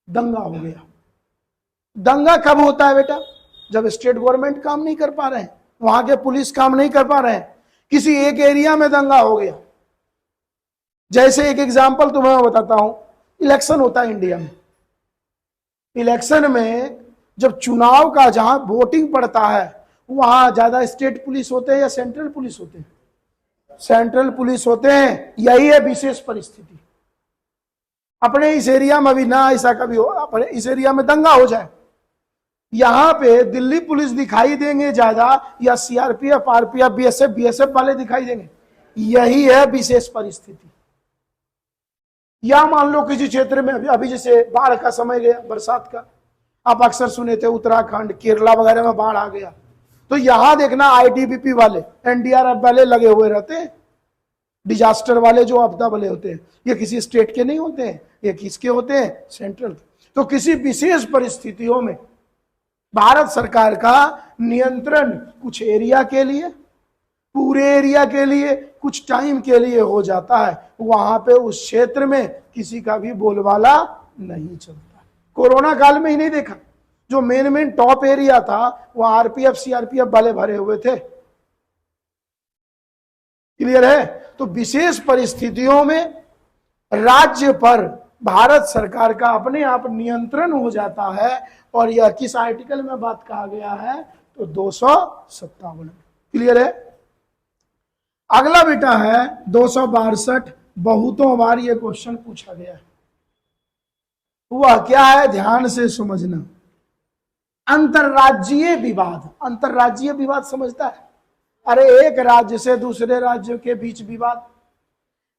दंगा हो गया। दंगा कब होता है बेटा? जब स्टेट गवर्नमेंट काम नहीं कर पा रहे हैं, वहां के पुलिस काम नहीं कर पा रहे हैं, किसी एक एरिया में दंगा हो गया। जैसे एक एग्जांपल तुम्हें मैं बताता हूं, इलेक्शन होता है इंडिया में। इलेक्शन में जब चुनाव का जहां वोटिंग पड़ता है, वहां ज्यादा स्टेट पुलिस होते हैं या सेंट्रल पुलिस होते हैं? सेंट्रल पुलिस होते हैं। यही है विशेष परिस्थिति। अपने इस एरिया में भी ना ऐसा कभी हो, अपने इस एरिया में दंगा हो जाए, यहां पे दिल्ली पुलिस दिखाई देंगे ज्यादा, या सीआरपीएफ, आरपीएफ, बीएसएफ वाले दिखाई देंगे? यही है विशेष परिस्थिति। या मान लो किसी क्षेत्र में अभी जैसे बाढ़ का समय गया, बरसात का, आप अक्सर सुने थे उत्तराखंड, केरला वगैरह में बाढ़ आ गया, तो यहां देखना आईटीबीपी वाले, एनडीआरएफ वाले लगे हुए रहते हैं। डिजास्टर वाले जो आपदा वाले होते हैं, ये किसी स्टेट के नहीं होते हैं, ये किसके होते हैं? सेंट्रल। तो किसी विशेष परिस्थितियों में भारत सरकार का नियंत्रण कुछ एरिया के लिए, पूरे एरिया के लिए, कुछ टाइम के लिए हो जाता है। वहां पे उस क्षेत्र में किसी का भी बोलबाला नहीं चलता। कोरोना काल में ही नहीं देखा, जो मेन टॉप एरिया था वह आरपीएफ सीआरपीएफ वाले भरे हुए थे। क्लियर है? तो विशेष परिस्थितियों में राज्य पर भारत सरकार का अपने आप नियंत्रण हो जाता है। और यह किस आर्टिकल में बात कहा गया है? तो 257। क्लियर है। अगला बेटा है 262, बहुतों बार ये क्वेश्चन पूछा गया है। वह क्या है, ध्यान से समझना। अंतरराज्यीय विवाद। अंतरराज्यीय विवाद समझता है? अरे एक राज्य से दूसरे राज्य के बीच विवाद,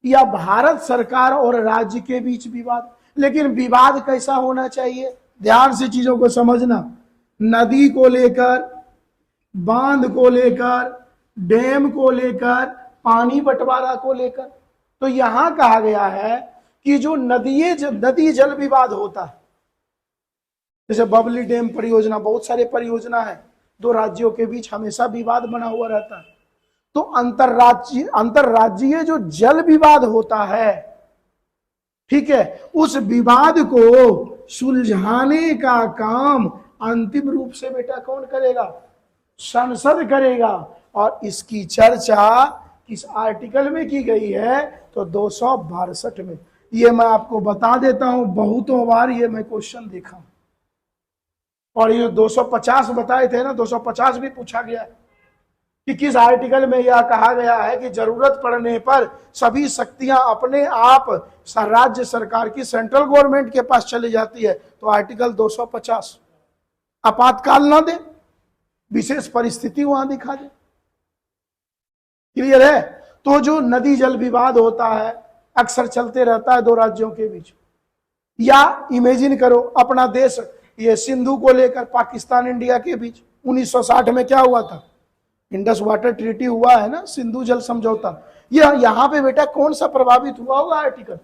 या भारत सरकार और राज्य के बीच विवाद। लेकिन विवाद कैसा होना चाहिए, ध्यान से चीजों को समझना। नदी को लेकर, बांध को लेकर, डैम को लेकर, पानी बंटवारा को लेकर। तो यहां कहा गया है कि जो नदी जल विवाद होता है, जैसे बबली डैम परियोजना, बहुत सारे परियोजना है, दो राज्यों के बीच हमेशा विवाद बना हुआ रहता है। तो अंतरराज्यीय जो जल विवाद होता है, ठीक है, उस विवाद को सुलझाने का काम अंतिम रूप से बेटा कौन करेगा, संसद करेगा। और इसकी चर्चा किस आर्टिकल में की गई है, तो 262 में। ये मैं आपको बता देता हूं, बहुतों बार ये मैं क्वेश्चन देखा। और ये 250 बताए थे ना, 250 भी पूछा गया है कि किस आर्टिकल में यह कहा गया है कि जरूरत पड़ने पर सभी शक्तियां अपने आप राज्य सरकार की, सेंट्रल गवर्नमेंट के पास चली जाती है। तो आर्टिकल 250, आपातकाल ना दे, विशेष परिस्थिति वहां दिखा दे। क्लियर है। तो जो नदी जल विवाद होता है अक्सर चलते रहता है दो राज्यों के बीच। या इमेजिन करो अपना देश, ये सिंधु को लेकर पाकिस्तान इंडिया के बीच 1960 में क्या हुआ था, इंडस वाटर ट्रीटी हुआ है ना, सिंधु जल समझौता। ये यहां पे बेटा कौन सा प्रभावित हुआ होगा आर्टिकल,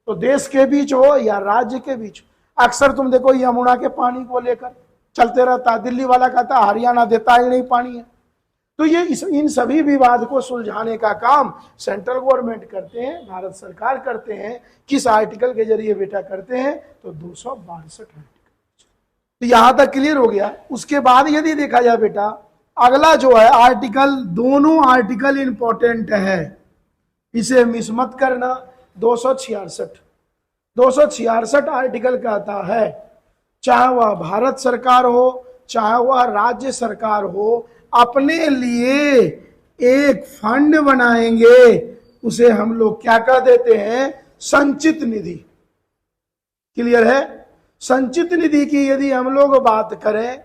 तो देश के बीच हो या राज्य के बीच। अक्सर तुम देखो यमुना के पानी को लेकर चलते रहता है, दिल्ली वाला कहता है हरियाणा देता ही नहीं पानी है। तो ये इन सभी विवाद को सुलझाने का काम सेंट्रल गवर्नमेंट करते हैं, भारत सरकार करते हैं। किस आर्टिकल के जरिए बेटा करते हैं, तो 262 आर्टिकल। तो यहां तक क्लियर हो गया। उसके बाद यदि देखा जाए बेटा, अगला जो है आर्टिकल, दोनों आर्टिकल इंपॉर्टेंट है, इसे मिस मत करना। 266 आर्टिकल कहता है चाहे वह भारत सरकार हो चाहे वह राज्य सरकार हो, अपने लिए एक फंड बनाएंगे, उसे हम लोग क्या कह देते हैं, संचित निधि। क्लियर है। संचित निधि की यदि हम लोग बात करें,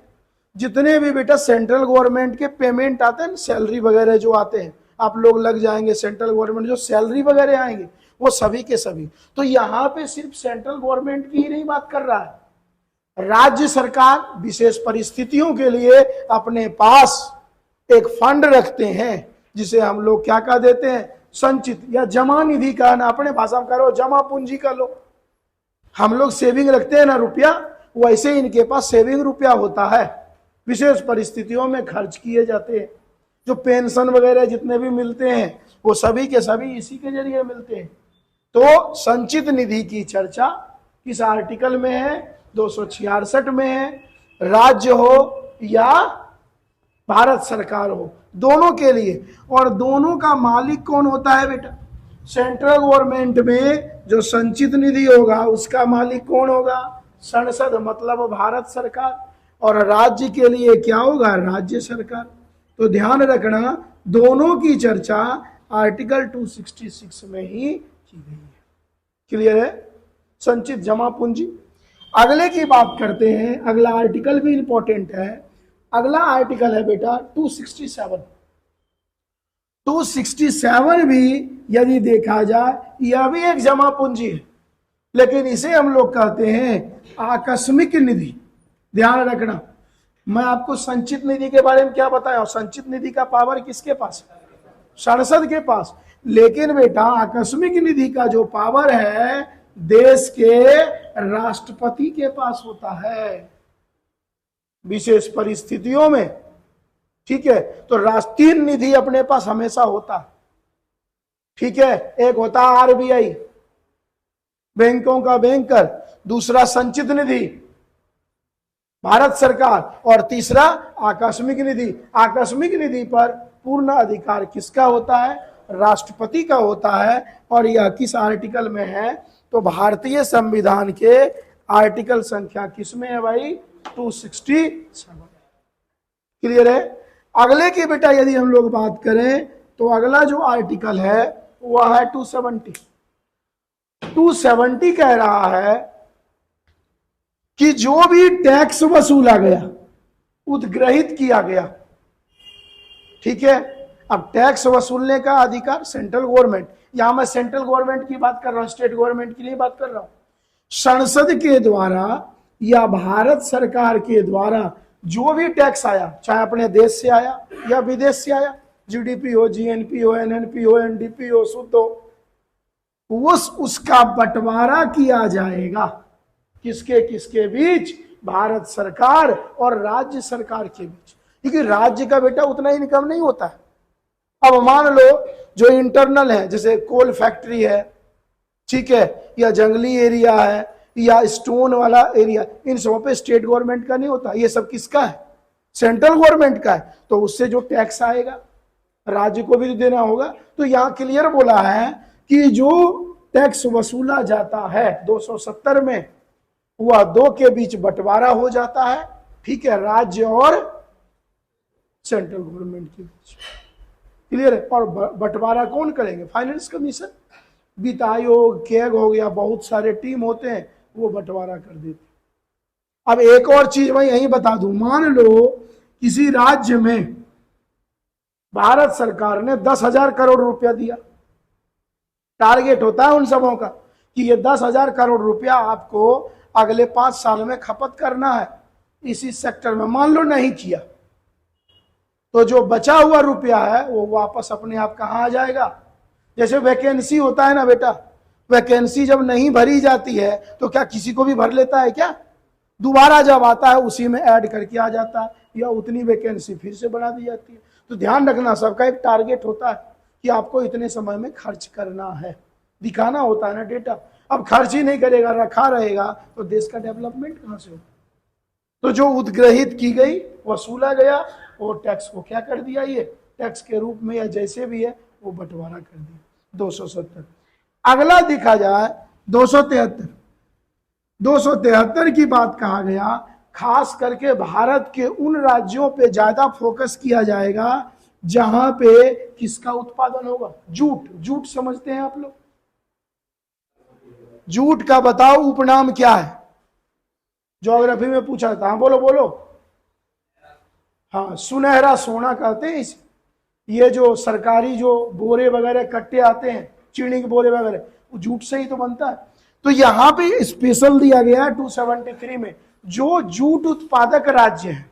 जितने भी बेटा सेंट्रल गवर्नमेंट के पेमेंट आते हैं, सैलरी वगैरह जो आते हैं, आप लोग लग जाएंगे, सेंट्रल गवर्नमेंट जो सैलरी वगैरह आएंगे वो सभी के सभी। तो यहां पे सिर्फ सेंट्रल गवर्नमेंट की ही नहीं बात कर रहा है, राज्य सरकार विशेष परिस्थितियों के लिए अपने पास एक फंड रखते हैं, जिसे हम लोग क्या कह देते हैं, संचित या जमा निधि का ना, अपने भाषा में करो जमा पूंजी का लो। हम लोग सेविंग रखते हैं ना रुपया, वैसे इनके पास सेविंग रुपया होता है, विशेष परिस्थितियों में खर्च किए जाते हैं। जो पेंशन वगैरह जितने भी मिलते हैं वो सभी के सभी इसी के जरिए मिलते हैं। तो संचित निधि की चर्चा किस आर्टिकल में है, 266 में है। राज्य हो या भारत सरकार हो, दोनों के लिए। और दोनों का मालिक कौन होता है बेटा, सेंट्रल गवर्नमेंट में जो संचित निधि होगा उसका मालिक कौन होगा, संसद, मतलब भारत सरकार। और राज्य के लिए क्या होगा, राज्य सरकार। तो ध्यान रखना, दोनों की चर्चा आर्टिकल 266 में ही की गई है। क्लियर है। संचित जमा पूंजी। अगले की बात करते हैं, अगला आर्टिकल भी इंपॉर्टेंट है। अगला आर्टिकल है बेटा 267। 267 भी यदि देखा जाए, यह भी एक जमा पूंजी है, लेकिन इसे हम लोग कहते हैं आकस्मिक निधि। ध्यान रखना, मैं आपको संचित निधि के बारे में क्या बताया, संचित निधि का पावर किसके पास है, संसद के पास। लेकिन बेटा आकस्मिक निधि का जो पावर है देश के राष्ट्रपति के पास होता है, विशेष परिस्थितियों में। ठीक है। तो राष्ट्रीय निधि अपने पास हमेशा होता है। ठीक है। एक होता है आरबीआई, बैंकों का बैंकर, दूसरा संचित निधि भारत सरकार, और तीसरा आकस्मिक निधि। आकस्मिक निधि पर पूर्ण अधिकार किसका होता है, राष्ट्रपति का होता है। और यह किस आर्टिकल में है, तो भारतीय संविधान के आर्टिकल संख्या किसमें है भाई, 267। क्लियर है। अगले की बेटा यदि हम लोग बात करें तो अगला जो आर्टिकल है वह है 270। 270 कह रहा है कि जो भी टैक्स वसूला गया, उद्ग्रहित किया गया, ठीक है। अब टैक्स वसूलने का अधिकार सेंट्रल गवर्नमेंट, यहां मैं सेंट्रल गवर्नमेंट की बात कर रहा हूं, स्टेट गवर्नमेंट की नहीं बात कर रहा हूं। संसद के द्वारा या भारत सरकार के द्वारा जो भी टैक्स आया, चाहे अपने देश से आया या विदेश से आया, जीडीपी हो, जीएनपी हो, एनएनपी हो, एनडीपी हो, शुद्ध हो, उसका बंटवारा किया जाएगा किसके किसके बीच? भारत सरकार और राज्य सरकार के बीच। क्योंकि राज्य का बेटा उतना इनकम नहीं होता है। अब मान लो जो इंटरनल है, जैसे कोल फैक्ट्री है, ठीक है, या जंगली एरिया है, या स्टोन वाला एरिया, इन सब पे स्टेट गवर्नमेंट का नहीं होता, ये सब किसका है? सेंट्रल गवर्नमेंट का है। तो उससे जो टैक्स आएगा राज्य को भी देना होगा। तो यहां क्लियर बोला है कि जो टैक्स वसूला जाता है 270 में, वह दो के बीच बंटवारा हो जाता है, ठीक है, राज्य और सेंट्रल गवर्नमेंट के बीच। क्लियर है। और बंटवारा कौन करेंगे? फाइनेंस कमीशन, वित्त आयोग, कैग हो गया, बहुत सारे टीम होते हैं, वो बंटवारा कर देते। अब एक और चीज मैं यही बता दूं, मान लो किसी राज्य में भारत सरकार ने 10,000 करोड़ रुपया दिया। टारगेट होता है उन सबों का कि ये 10,000 करोड़ रुपया आपको अगले 5 साल में खपत करना है इसी सेक्टर में। मान लो नहीं किया तो जो बचा हुआ रुपया है वो वापस अपने आप कहां आ जाएगा? जैसे वैकेंसी होता है ना बेटा, वैकेंसी जब नहीं भरी जाती है तो क्या किसी को भी भर लेता है क्या? दोबारा जब आता है उसी में ऐड करके आ जाता है, या उतनी वैकेंसी फिर से बढ़ा दी जाती है। तो ध्यान रखना, सबका एक टारगेट होता है कि आपको इतने समय में खर्च करना है, दिखाना होता है ना डेटा। अब खर्च ही नहीं करेगा, रखा रहेगा, तो देश का डेवलपमेंट कहां से होगा? तो जो उद्ग्रहित की गई, वसूला गया, वो टैक्स को क्या कर दिया? ये टैक्स के रूप में या जैसे भी है वो बंटवारा कर दिया। 270। अगला देखा जाए 273। 273 की बात कहा गया, खास करके भारत के उन राज्यों पे ज्यादा फोकस किया जाएगा जहां पे किसका उत्पादन होगा? जूट। जूट समझते हैं आप लोग? जूट का बताओ उपनाम क्या है? ज्योग्राफी में पूछा था। हाँ बोलो बोलो। हाँ, सुनहरा सोना कहते हैं इसे। ये जो सरकारी जो बोरे वगैरह कट्टे आते हैं, चीनी के बोरे वगैरह, वो जूट से ही तो बनता है। तो यहां पे स्पेशल दिया गया है 273 में, जो जूट उत्पादक राज्य है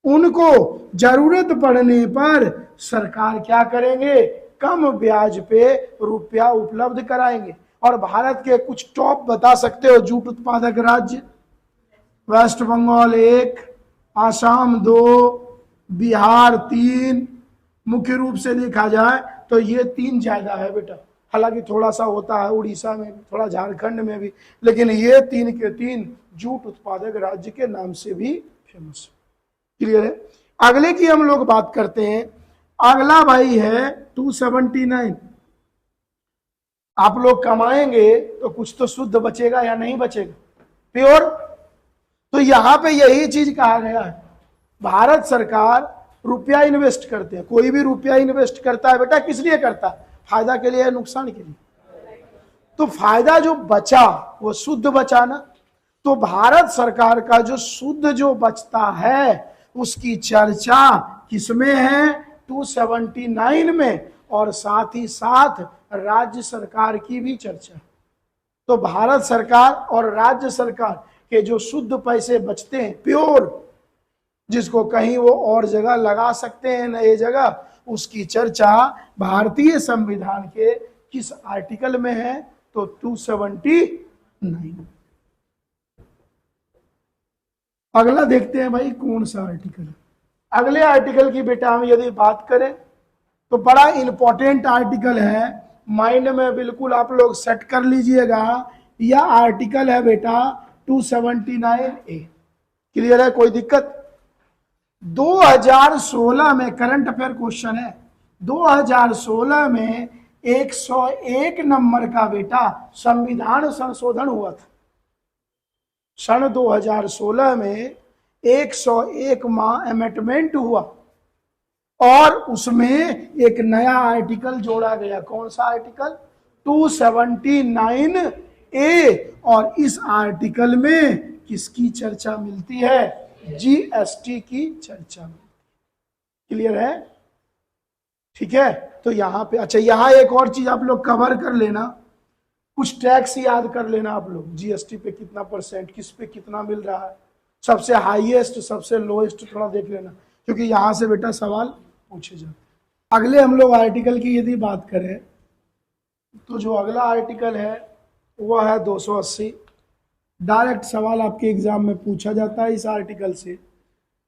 उनको जरूरत पड़ने पर सरकार क्या करेंगे? कम ब्याज पे रुपया उपलब्ध कराएंगे। और भारत के कुछ टॉप बता सकते हो जूट उत्पादक राज्य? वेस्ट बंगाल 1, आसाम 2, बिहार 3। मुख्य रूप से देखा जाए तो ये 3 ज्यादा है बेटा। हालांकि थोड़ा सा होता है उड़ीसा में भी, थोड़ा झारखंड में भी, लेकिन ये 3 के 3 जूट उत्पादक राज्य के नाम से भी फेमस है। क्लियर है। अगले की हम लोग बात करते हैं। अगला भाई है 279। आप लोग कमाएंगे तो कुछ तो शुद्ध बचेगा या नहीं बचेगा? प्योर। तो यहां पे यही चीज कहा गया है, भारत सरकार रुपया इन्वेस्ट करते हैं। कोई भी रुपया इन्वेस्ट करता है बेटा, किस लिए करता है? फायदा के लिए या नुकसान के लिए? तो फायदा जो बचा वो शुद्ध बचा ना। तो भारत सरकार का जो शुद्ध जो बचता है उसकी चर्चा किसमें है? 279 में। और साथ ही साथ राज्य सरकार की भी चर्चा। तो भारत सरकार और राज्य सरकार के जो शुद्ध पैसे बचते हैं, प्योर, जिसको कहीं वो और जगह लगा सकते हैं नए जगह, उसकी चर्चा भारतीय संविधान के किस आर्टिकल में है? तो 279। अगला देखते हैं भाई कौन सा आर्टिकल। अगले आर्टिकल की बेटा हम यदि बात करें तो बड़ा इंपॉर्टेंट आर्टिकल है, माइंड में बिल्कुल आप लोग सेट कर लीजिएगा। यह आर्टिकल है बेटा 279A। क्लियर है? कोई दिक्कत? 2016 में करंट अफेयर क्वेश्चन है। 2016 में 101 नंबर का बेटा संविधान संशोधन हुआ था। सन 2016 में 101 माह अमेंडमेंट हुआ और उसमें एक नया आर्टिकल जोड़ा गया। कौन सा आर्टिकल? 279 ए। और इस आर्टिकल में किसकी चर्चा मिलती है? जीएसटी की चर्चा मिलती है। क्लियर है? ठीक है। तो यहां पे अच्छा, यहां एक और चीज आप लोग कवर कर लेना, कुछ टैक्स याद कर लेना आप लोग। जीएसटी पे कितना परसेंट, किस पे कितना मिल रहा है, सबसे हाईएस्ट सबसे लोएस्ट थोड़ा देख लेना, क्योंकि यहां से बेटा सवाल पूछे जाते हैं। अगले हम लोग आर्टिकल की यदि बात करें तो जो अगला आर्टिकल है वह है 280। डायरेक्ट सवाल आपके एग्जाम में पूछा जाता है इस आर्टिकल से।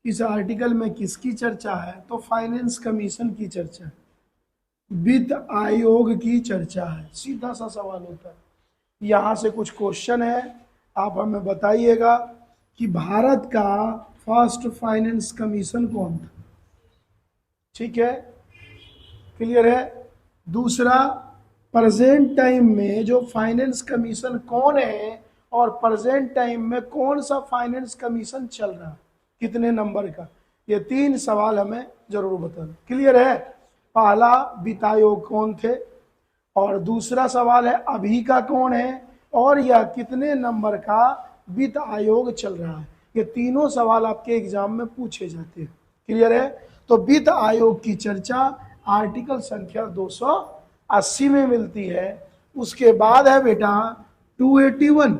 इस आर्टिकल में किसकी चर्चा है? तो फाइनेंस कमीशन की चर्चा है, वित्त आयोग की चर्चा है। सीधा सा सवाल होता है। यहां से कुछ क्वेश्चन है, आप हमें बताइएगा कि भारत का फर्स्ट फाइनेंस कमीशन कौन था? ठीक है, क्लियर है। दूसरा, प्रेजेंट टाइम में जो फाइनेंस कमीशन कौन है और प्रेजेंट टाइम में कौन सा फाइनेंस कमीशन चल रहा है, कितने नंबर का? ये 3 सवाल हमें जरूर बताना। क्लियर है? पहला, वित्त आयोग कौन थे, और दूसरा सवाल है अभी का कौन है, और यह कितने नंबर का वित्त आयोग चल रहा है। ये तीनों सवाल आपके एग्जाम में पूछे जाते हैं। क्लियर है? तो वित्त आयोग की चर्चा आर्टिकल संख्या 280 में मिलती है। उसके बाद है बेटा 281।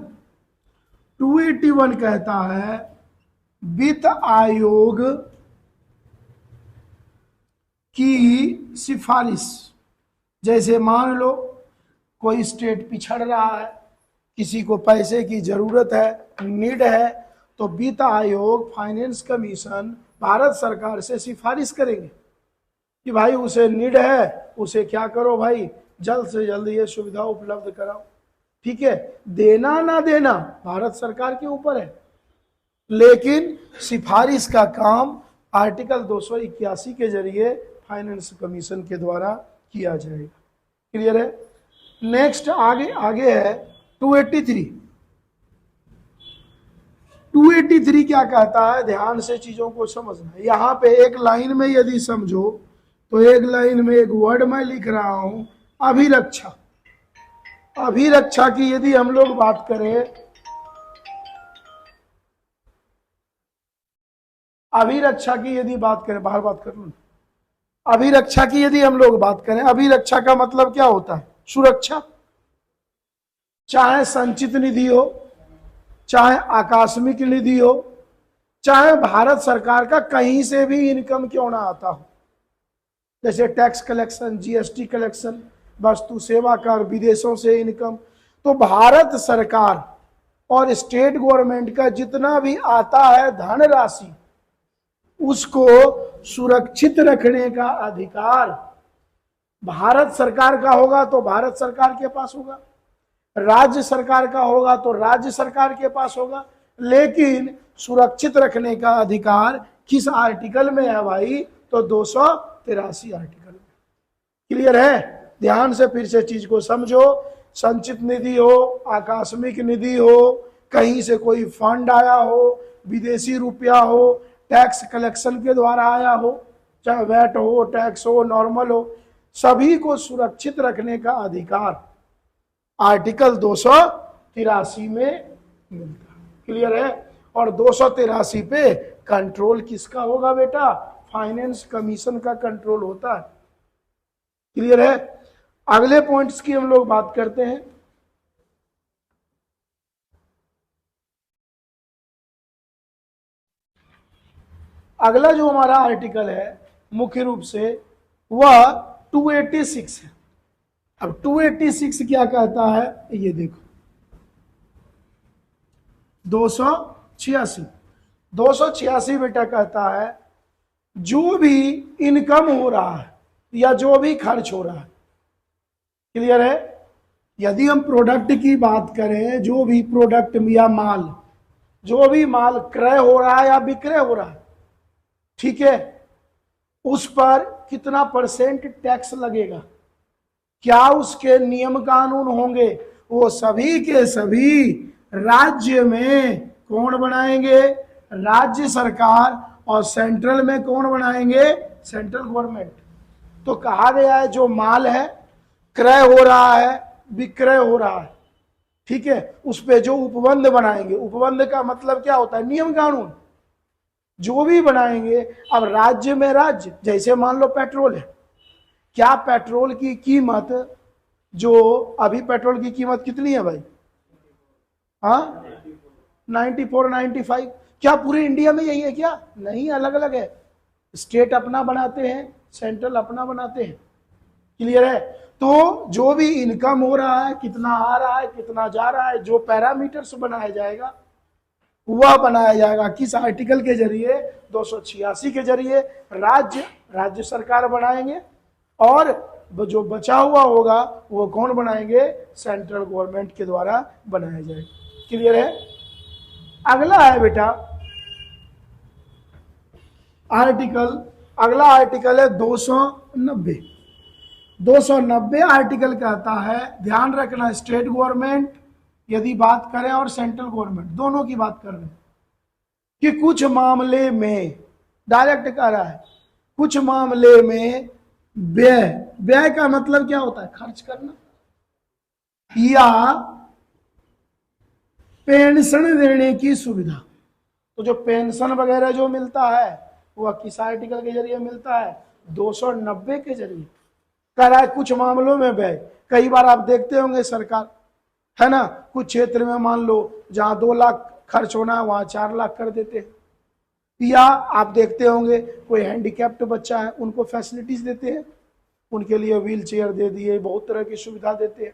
281 कहता है वित्त आयोग की सिफारिश। जैसे मान लो कोई स्टेट पिछड़ रहा है, किसी को पैसे की जरूरत है, नीड है, तो वित्त आयोग, फाइनेंस कमीशन भारत सरकार से सिफारिश करेंगे कि भाई उसे नीड है, उसे क्या करो भाई, जल्द से जल्द ये सुविधा उपलब्ध कराओ। ठीक है, देना ना देना भारत सरकार के ऊपर है, लेकिन सिफारिश का काम आर्टिकल 281 के जरिए फाइनेंस कमीशन के द्वारा किया जाएगा। क्लियर है? नेक्स्ट आगे है 283। 283 क्या कहता है? ध्यान से चीजों को समझना। यहां पे एक लाइन में यदि समझो तो एक लाइन में एक वर्ड मैं लिख रहा हूं, अभिरक्षा। अभिरक्षा की यदि हम लोग बात करें, अभिरक्षा की यदि बात करें, बाहर बात कर लो। अभिरक्षा की यदि हम लोग बात करें, अभिरक्षा का मतलब क्या होता है? सुरक्षा। चाहे संचित निधि हो, चाहे आकस्मिक निधि हो, चाहे भारत सरकार का कहीं से भी इनकम क्यों ना आता हो, जैसे टैक्स कलेक्शन, जीएसटी कलेक्शन, वस्तु सेवा कर, विदेशों से इनकम, तो भारत सरकार और स्टेट गवर्नमेंट का जितना भी आता है धनराशि, उसको सुरक्षित रखने का अधिकार भारत सरकार का होगा तो भारत सरकार के पास होगा, राज्य सरकार का होगा तो राज्य सरकार के पास होगा। लेकिन सुरक्षित रखने का अधिकार किस आर्टिकल में है भाई? तो 283 आर्टिकल में। क्लियर है? ध्यान से फिर से चीज को समझो। संचित निधि हो, आकस्मिक निधि हो, कहीं से कोई फंड आया हो, विदेशी रुपया हो, टैक्स कलेक्शन के द्वारा आया हो, चाहे वैट हो, टैक्स हो, नॉर्मल हो, सभी को सुरक्षित रखने का अधिकार आर्टिकल 283 में मिलता है। क्लियर है? और 283 पे कंट्रोल किसका होगा बेटा? फाइनेंस कमीशन का कंट्रोल होता है। क्लियर है? अगले पॉइंट्स की हम लोग बात करते हैं। अगला जो हमारा आर्टिकल है मुख्य रूप से वह 286 है। अब 286 क्या कहता है? ये देखो 286 बेटा कहता है जो भी इनकम हो रहा है या जो भी खर्च हो रहा है। क्लियर है? यदि हम प्रोडक्ट की बात करें, जो भी प्रोडक्ट या माल, जो भी माल क्रय हो रहा है या विक्रय हो रहा है, ठीक है, उस पर कितना परसेंट टैक्स लगेगा, क्या उसके नियम कानून होंगे, वो सभी के सभी राज्य में कौन बनाएंगे? राज्य सरकार और सेंट्रल में कौन बनाएंगे? Central government. तो कहा गया है जो माल है क्रय हो रहा है, विक्रय हो रहा है, ठीक है, उस पे जो उपबंध बनाएंगे, उपबंध का मतलब क्या होता है? नियम कानून जो भी बनाएंगे। अब राज्य में राज्य, जैसे मान लो पेट्रोल है, क्या पेट्रोल की कीमत, जो अभी पेट्रोल की कीमत कितनी है भाई? हाँ 94 95। क्या पूरे इंडिया में यही है क्या? नहीं, अलग अलग है। स्टेट अपना बनाते हैं, सेंट्रल अपना बनाते हैं। क्लियर है? तो जो भी इनकम हो रहा है, कितना आ रहा है, कितना जा रहा है, जो पैरामीटर्स बनाया जाएगा वह बनाया जाएगा किस आर्टिकल के जरिए? 286 के जरिए। राज्य सरकार बनाएंगे, और जो बचा हुआ होगा वो कौन बनाएंगे? सेंट्रल गवर्नमेंट के द्वारा बनाया जाएगा। क्लियर है? अगला है बेटा आर्टिकल, अगला आर्टिकल है 290। 290 आर्टिकल कहता है, ध्यान रखना, स्टेट गवर्नमेंट यदि बात करें और सेंट्रल गवर्नमेंट दोनों की बात कर रहे हैं, कि कुछ मामले में, डायरेक्ट कह रहा है, कुछ मामले में व्यय, व्यय का मतलब क्या होता है? खर्च करना, या पेंशन देने की सुविधा। तो जो पेंशन वगैरह जो मिलता है वह किस आर्टिकल के जरिए मिलता है? 290 के जरिए। कह रहा है कुछ मामलों में व्यय, कई बार आप देखते होंगे सरकार, है ना, कुछ क्षेत्र में मान लो जहां 2 लाख खर्च होना है वहां 4 लाख कर देते हैं। या आप देखते होंगे कोई हैंडीकैप्ड बच्चा है, उनको फैसिलिटीज देते हैं, उनके लिए व्हील चेयर दे दिए, बहुत तरह की सुविधा देते हैं।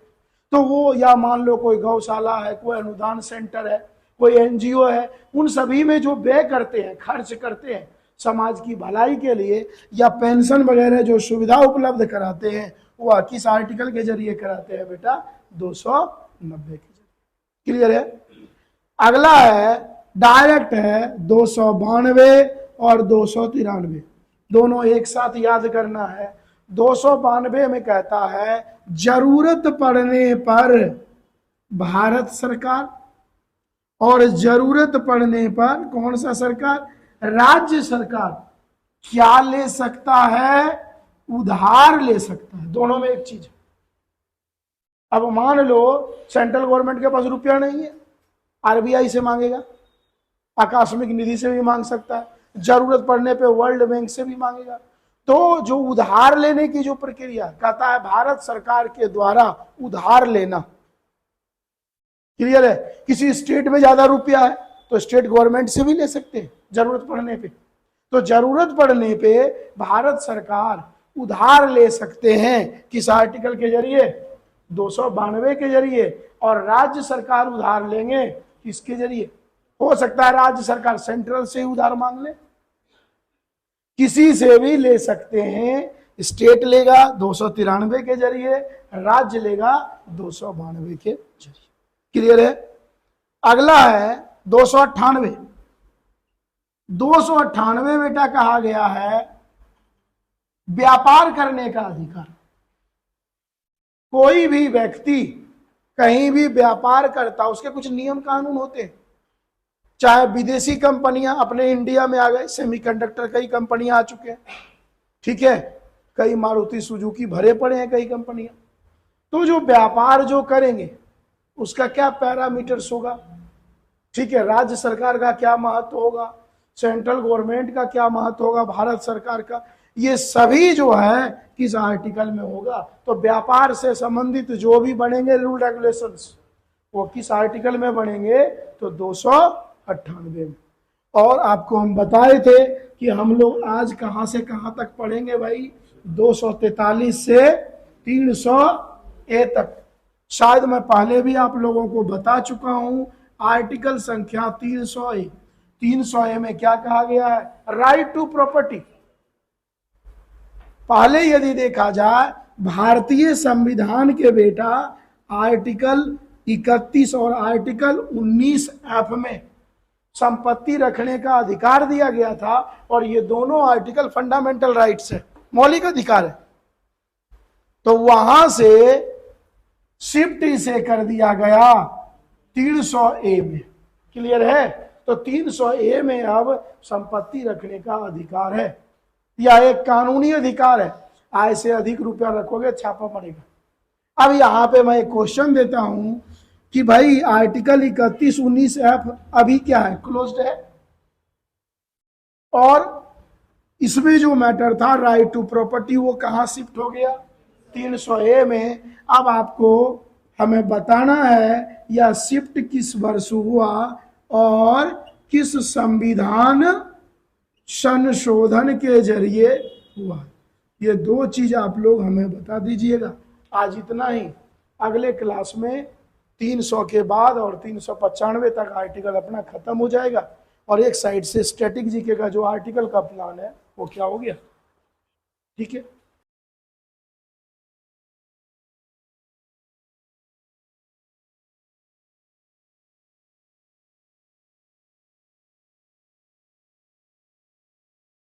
तो वो, या मान लो कोई गौशाला है, कोई अनुदान सेंटर है, कोई एनजीओ है, उन सभी में जो व्यय करते हैं, खर्च करते हैं समाज की भलाई के लिए, या पेंशन वगैरह जो सुविधा उपलब्ध कराते हैं, वह किस आर्टिकल के जरिए कराते हैं बेटा? 290 के जरिए। क्लियर है? अगला है डायरेक्ट है 292 और 293, दोनों एक साथ याद करना है। 292 में कहता है जरूरत पड़ने पर भारत सरकार, और जरूरत पड़ने पर कौन सा सरकार? राज्य सरकार क्या ले सकता है? उधार ले सकता है। दोनों में एक चीज। अब मान लो सेंट्रल गवर्नमेंट के पास रुपया नहीं है, आरबीआई से मांगेगा, आकस्मिक निधि से भी मांग सकता है, जरूरत पड़ने पे वर्ल्ड बैंक से भी मांगेगा। तो जो उधार लेने की जो प्रक्रिया कहता है भारत सरकार के द्वारा उधार लेना। क्लियर है? किसी स्टेट में ज्यादा रुपया है तो स्टेट गवर्नमेंट से भी ले सकते हैं जरूरत पड़ने पे। तो जरूरत पड़ने पे भारत सरकार उधार ले सकते हैं किस आर्टिकल के जरिए? 292 के जरिए। और राज्य सरकार उधार लेंगे किसके जरिए? हो सकता है राज्य सरकार सेंट्रल से उधार मांग ले, किसी से भी ले सकते हैं। स्टेट लेगा 293 के जरिए, राज्य लेगा 292 के जरिए। क्लियर है? अगला है 298। 298 बेटा कहा गया है व्यापार करने का अधिकार। कोई भी व्यक्ति कहीं भी व्यापार करता, उसके कुछ नियम कानून होते हैं। चाहे विदेशी कंपनियां अपने इंडिया में आ गए, सेमीकंडक्टर कई कंपनियां आ चुके हैं, ठीक है, कई मारुति सुजुकी भरे पड़े हैं कई कंपनियां। तो जो व्यापार जो करेंगे उसका क्या पैरामीटर्स होगा, ठीक है, राज्य सरकार का क्या महत्व होगा, सेंट्रल गवर्नमेंट का क्या महत्व होगा, भारत सरकार का, ये सभी जो है किस आर्टिकल में होगा। तो व्यापार से संबंधित जो भी बनेंगे रूल रेगुलेशंस वो किस आर्टिकल में बनेंगे? तो 298 में। और आपको हम बताए थे कि हम लोग आज कहां से कहां तक पढ़ेंगे भाई? 243 से 300 तक। शायद मैं पहले भी आप लोगों को बता चुका हूं। आर्टिकल संख्या 300 300 में क्या कहा गया है? Right to property. पहले यदि देखा जाए भारतीय संविधान के बेटा आर्टिकल 31 और आर्टिकल 19F में संपत्ति रखने का अधिकार दिया गया था, और ये दोनों आर्टिकल फंडामेंटल राइट्स है, मौलिक अधिकार है। तो वहां से शिफ्ट इसे कर दिया गया 300A में। क्लियर है? तो 300A में अब संपत्ति रखने का अधिकार है, या एक कानूनी अधिकार है। आय से अधिक रुपया रखोगे छापा पड़ेगा। अब यहां पे मैं एक क्वेश्चन देता हूं कि भाई आर्टिकल 3119F अभी क्या है, क्लोज्ड है, और इसमें जो मैटर था राइट टू प्रॉपर्टी वो कहां शिफ्ट हो गया, 300A में। अब आपको हमें बताना है यह शिफ्ट किस वर्ष हुआ और किस संविधान संशोधन के जरिए हुआ। ये दो चीज आप लोग हमें बता दीजिएगा। आज इतना ही, अगले क्लास में 300 के बाद और 395 तक आर्टिकल अपना खत्म हो जाएगा, और एक साइड से स्टैटिक जीके का जो आर्टिकल का प्लान है वो क्या हो गया। ठीक है।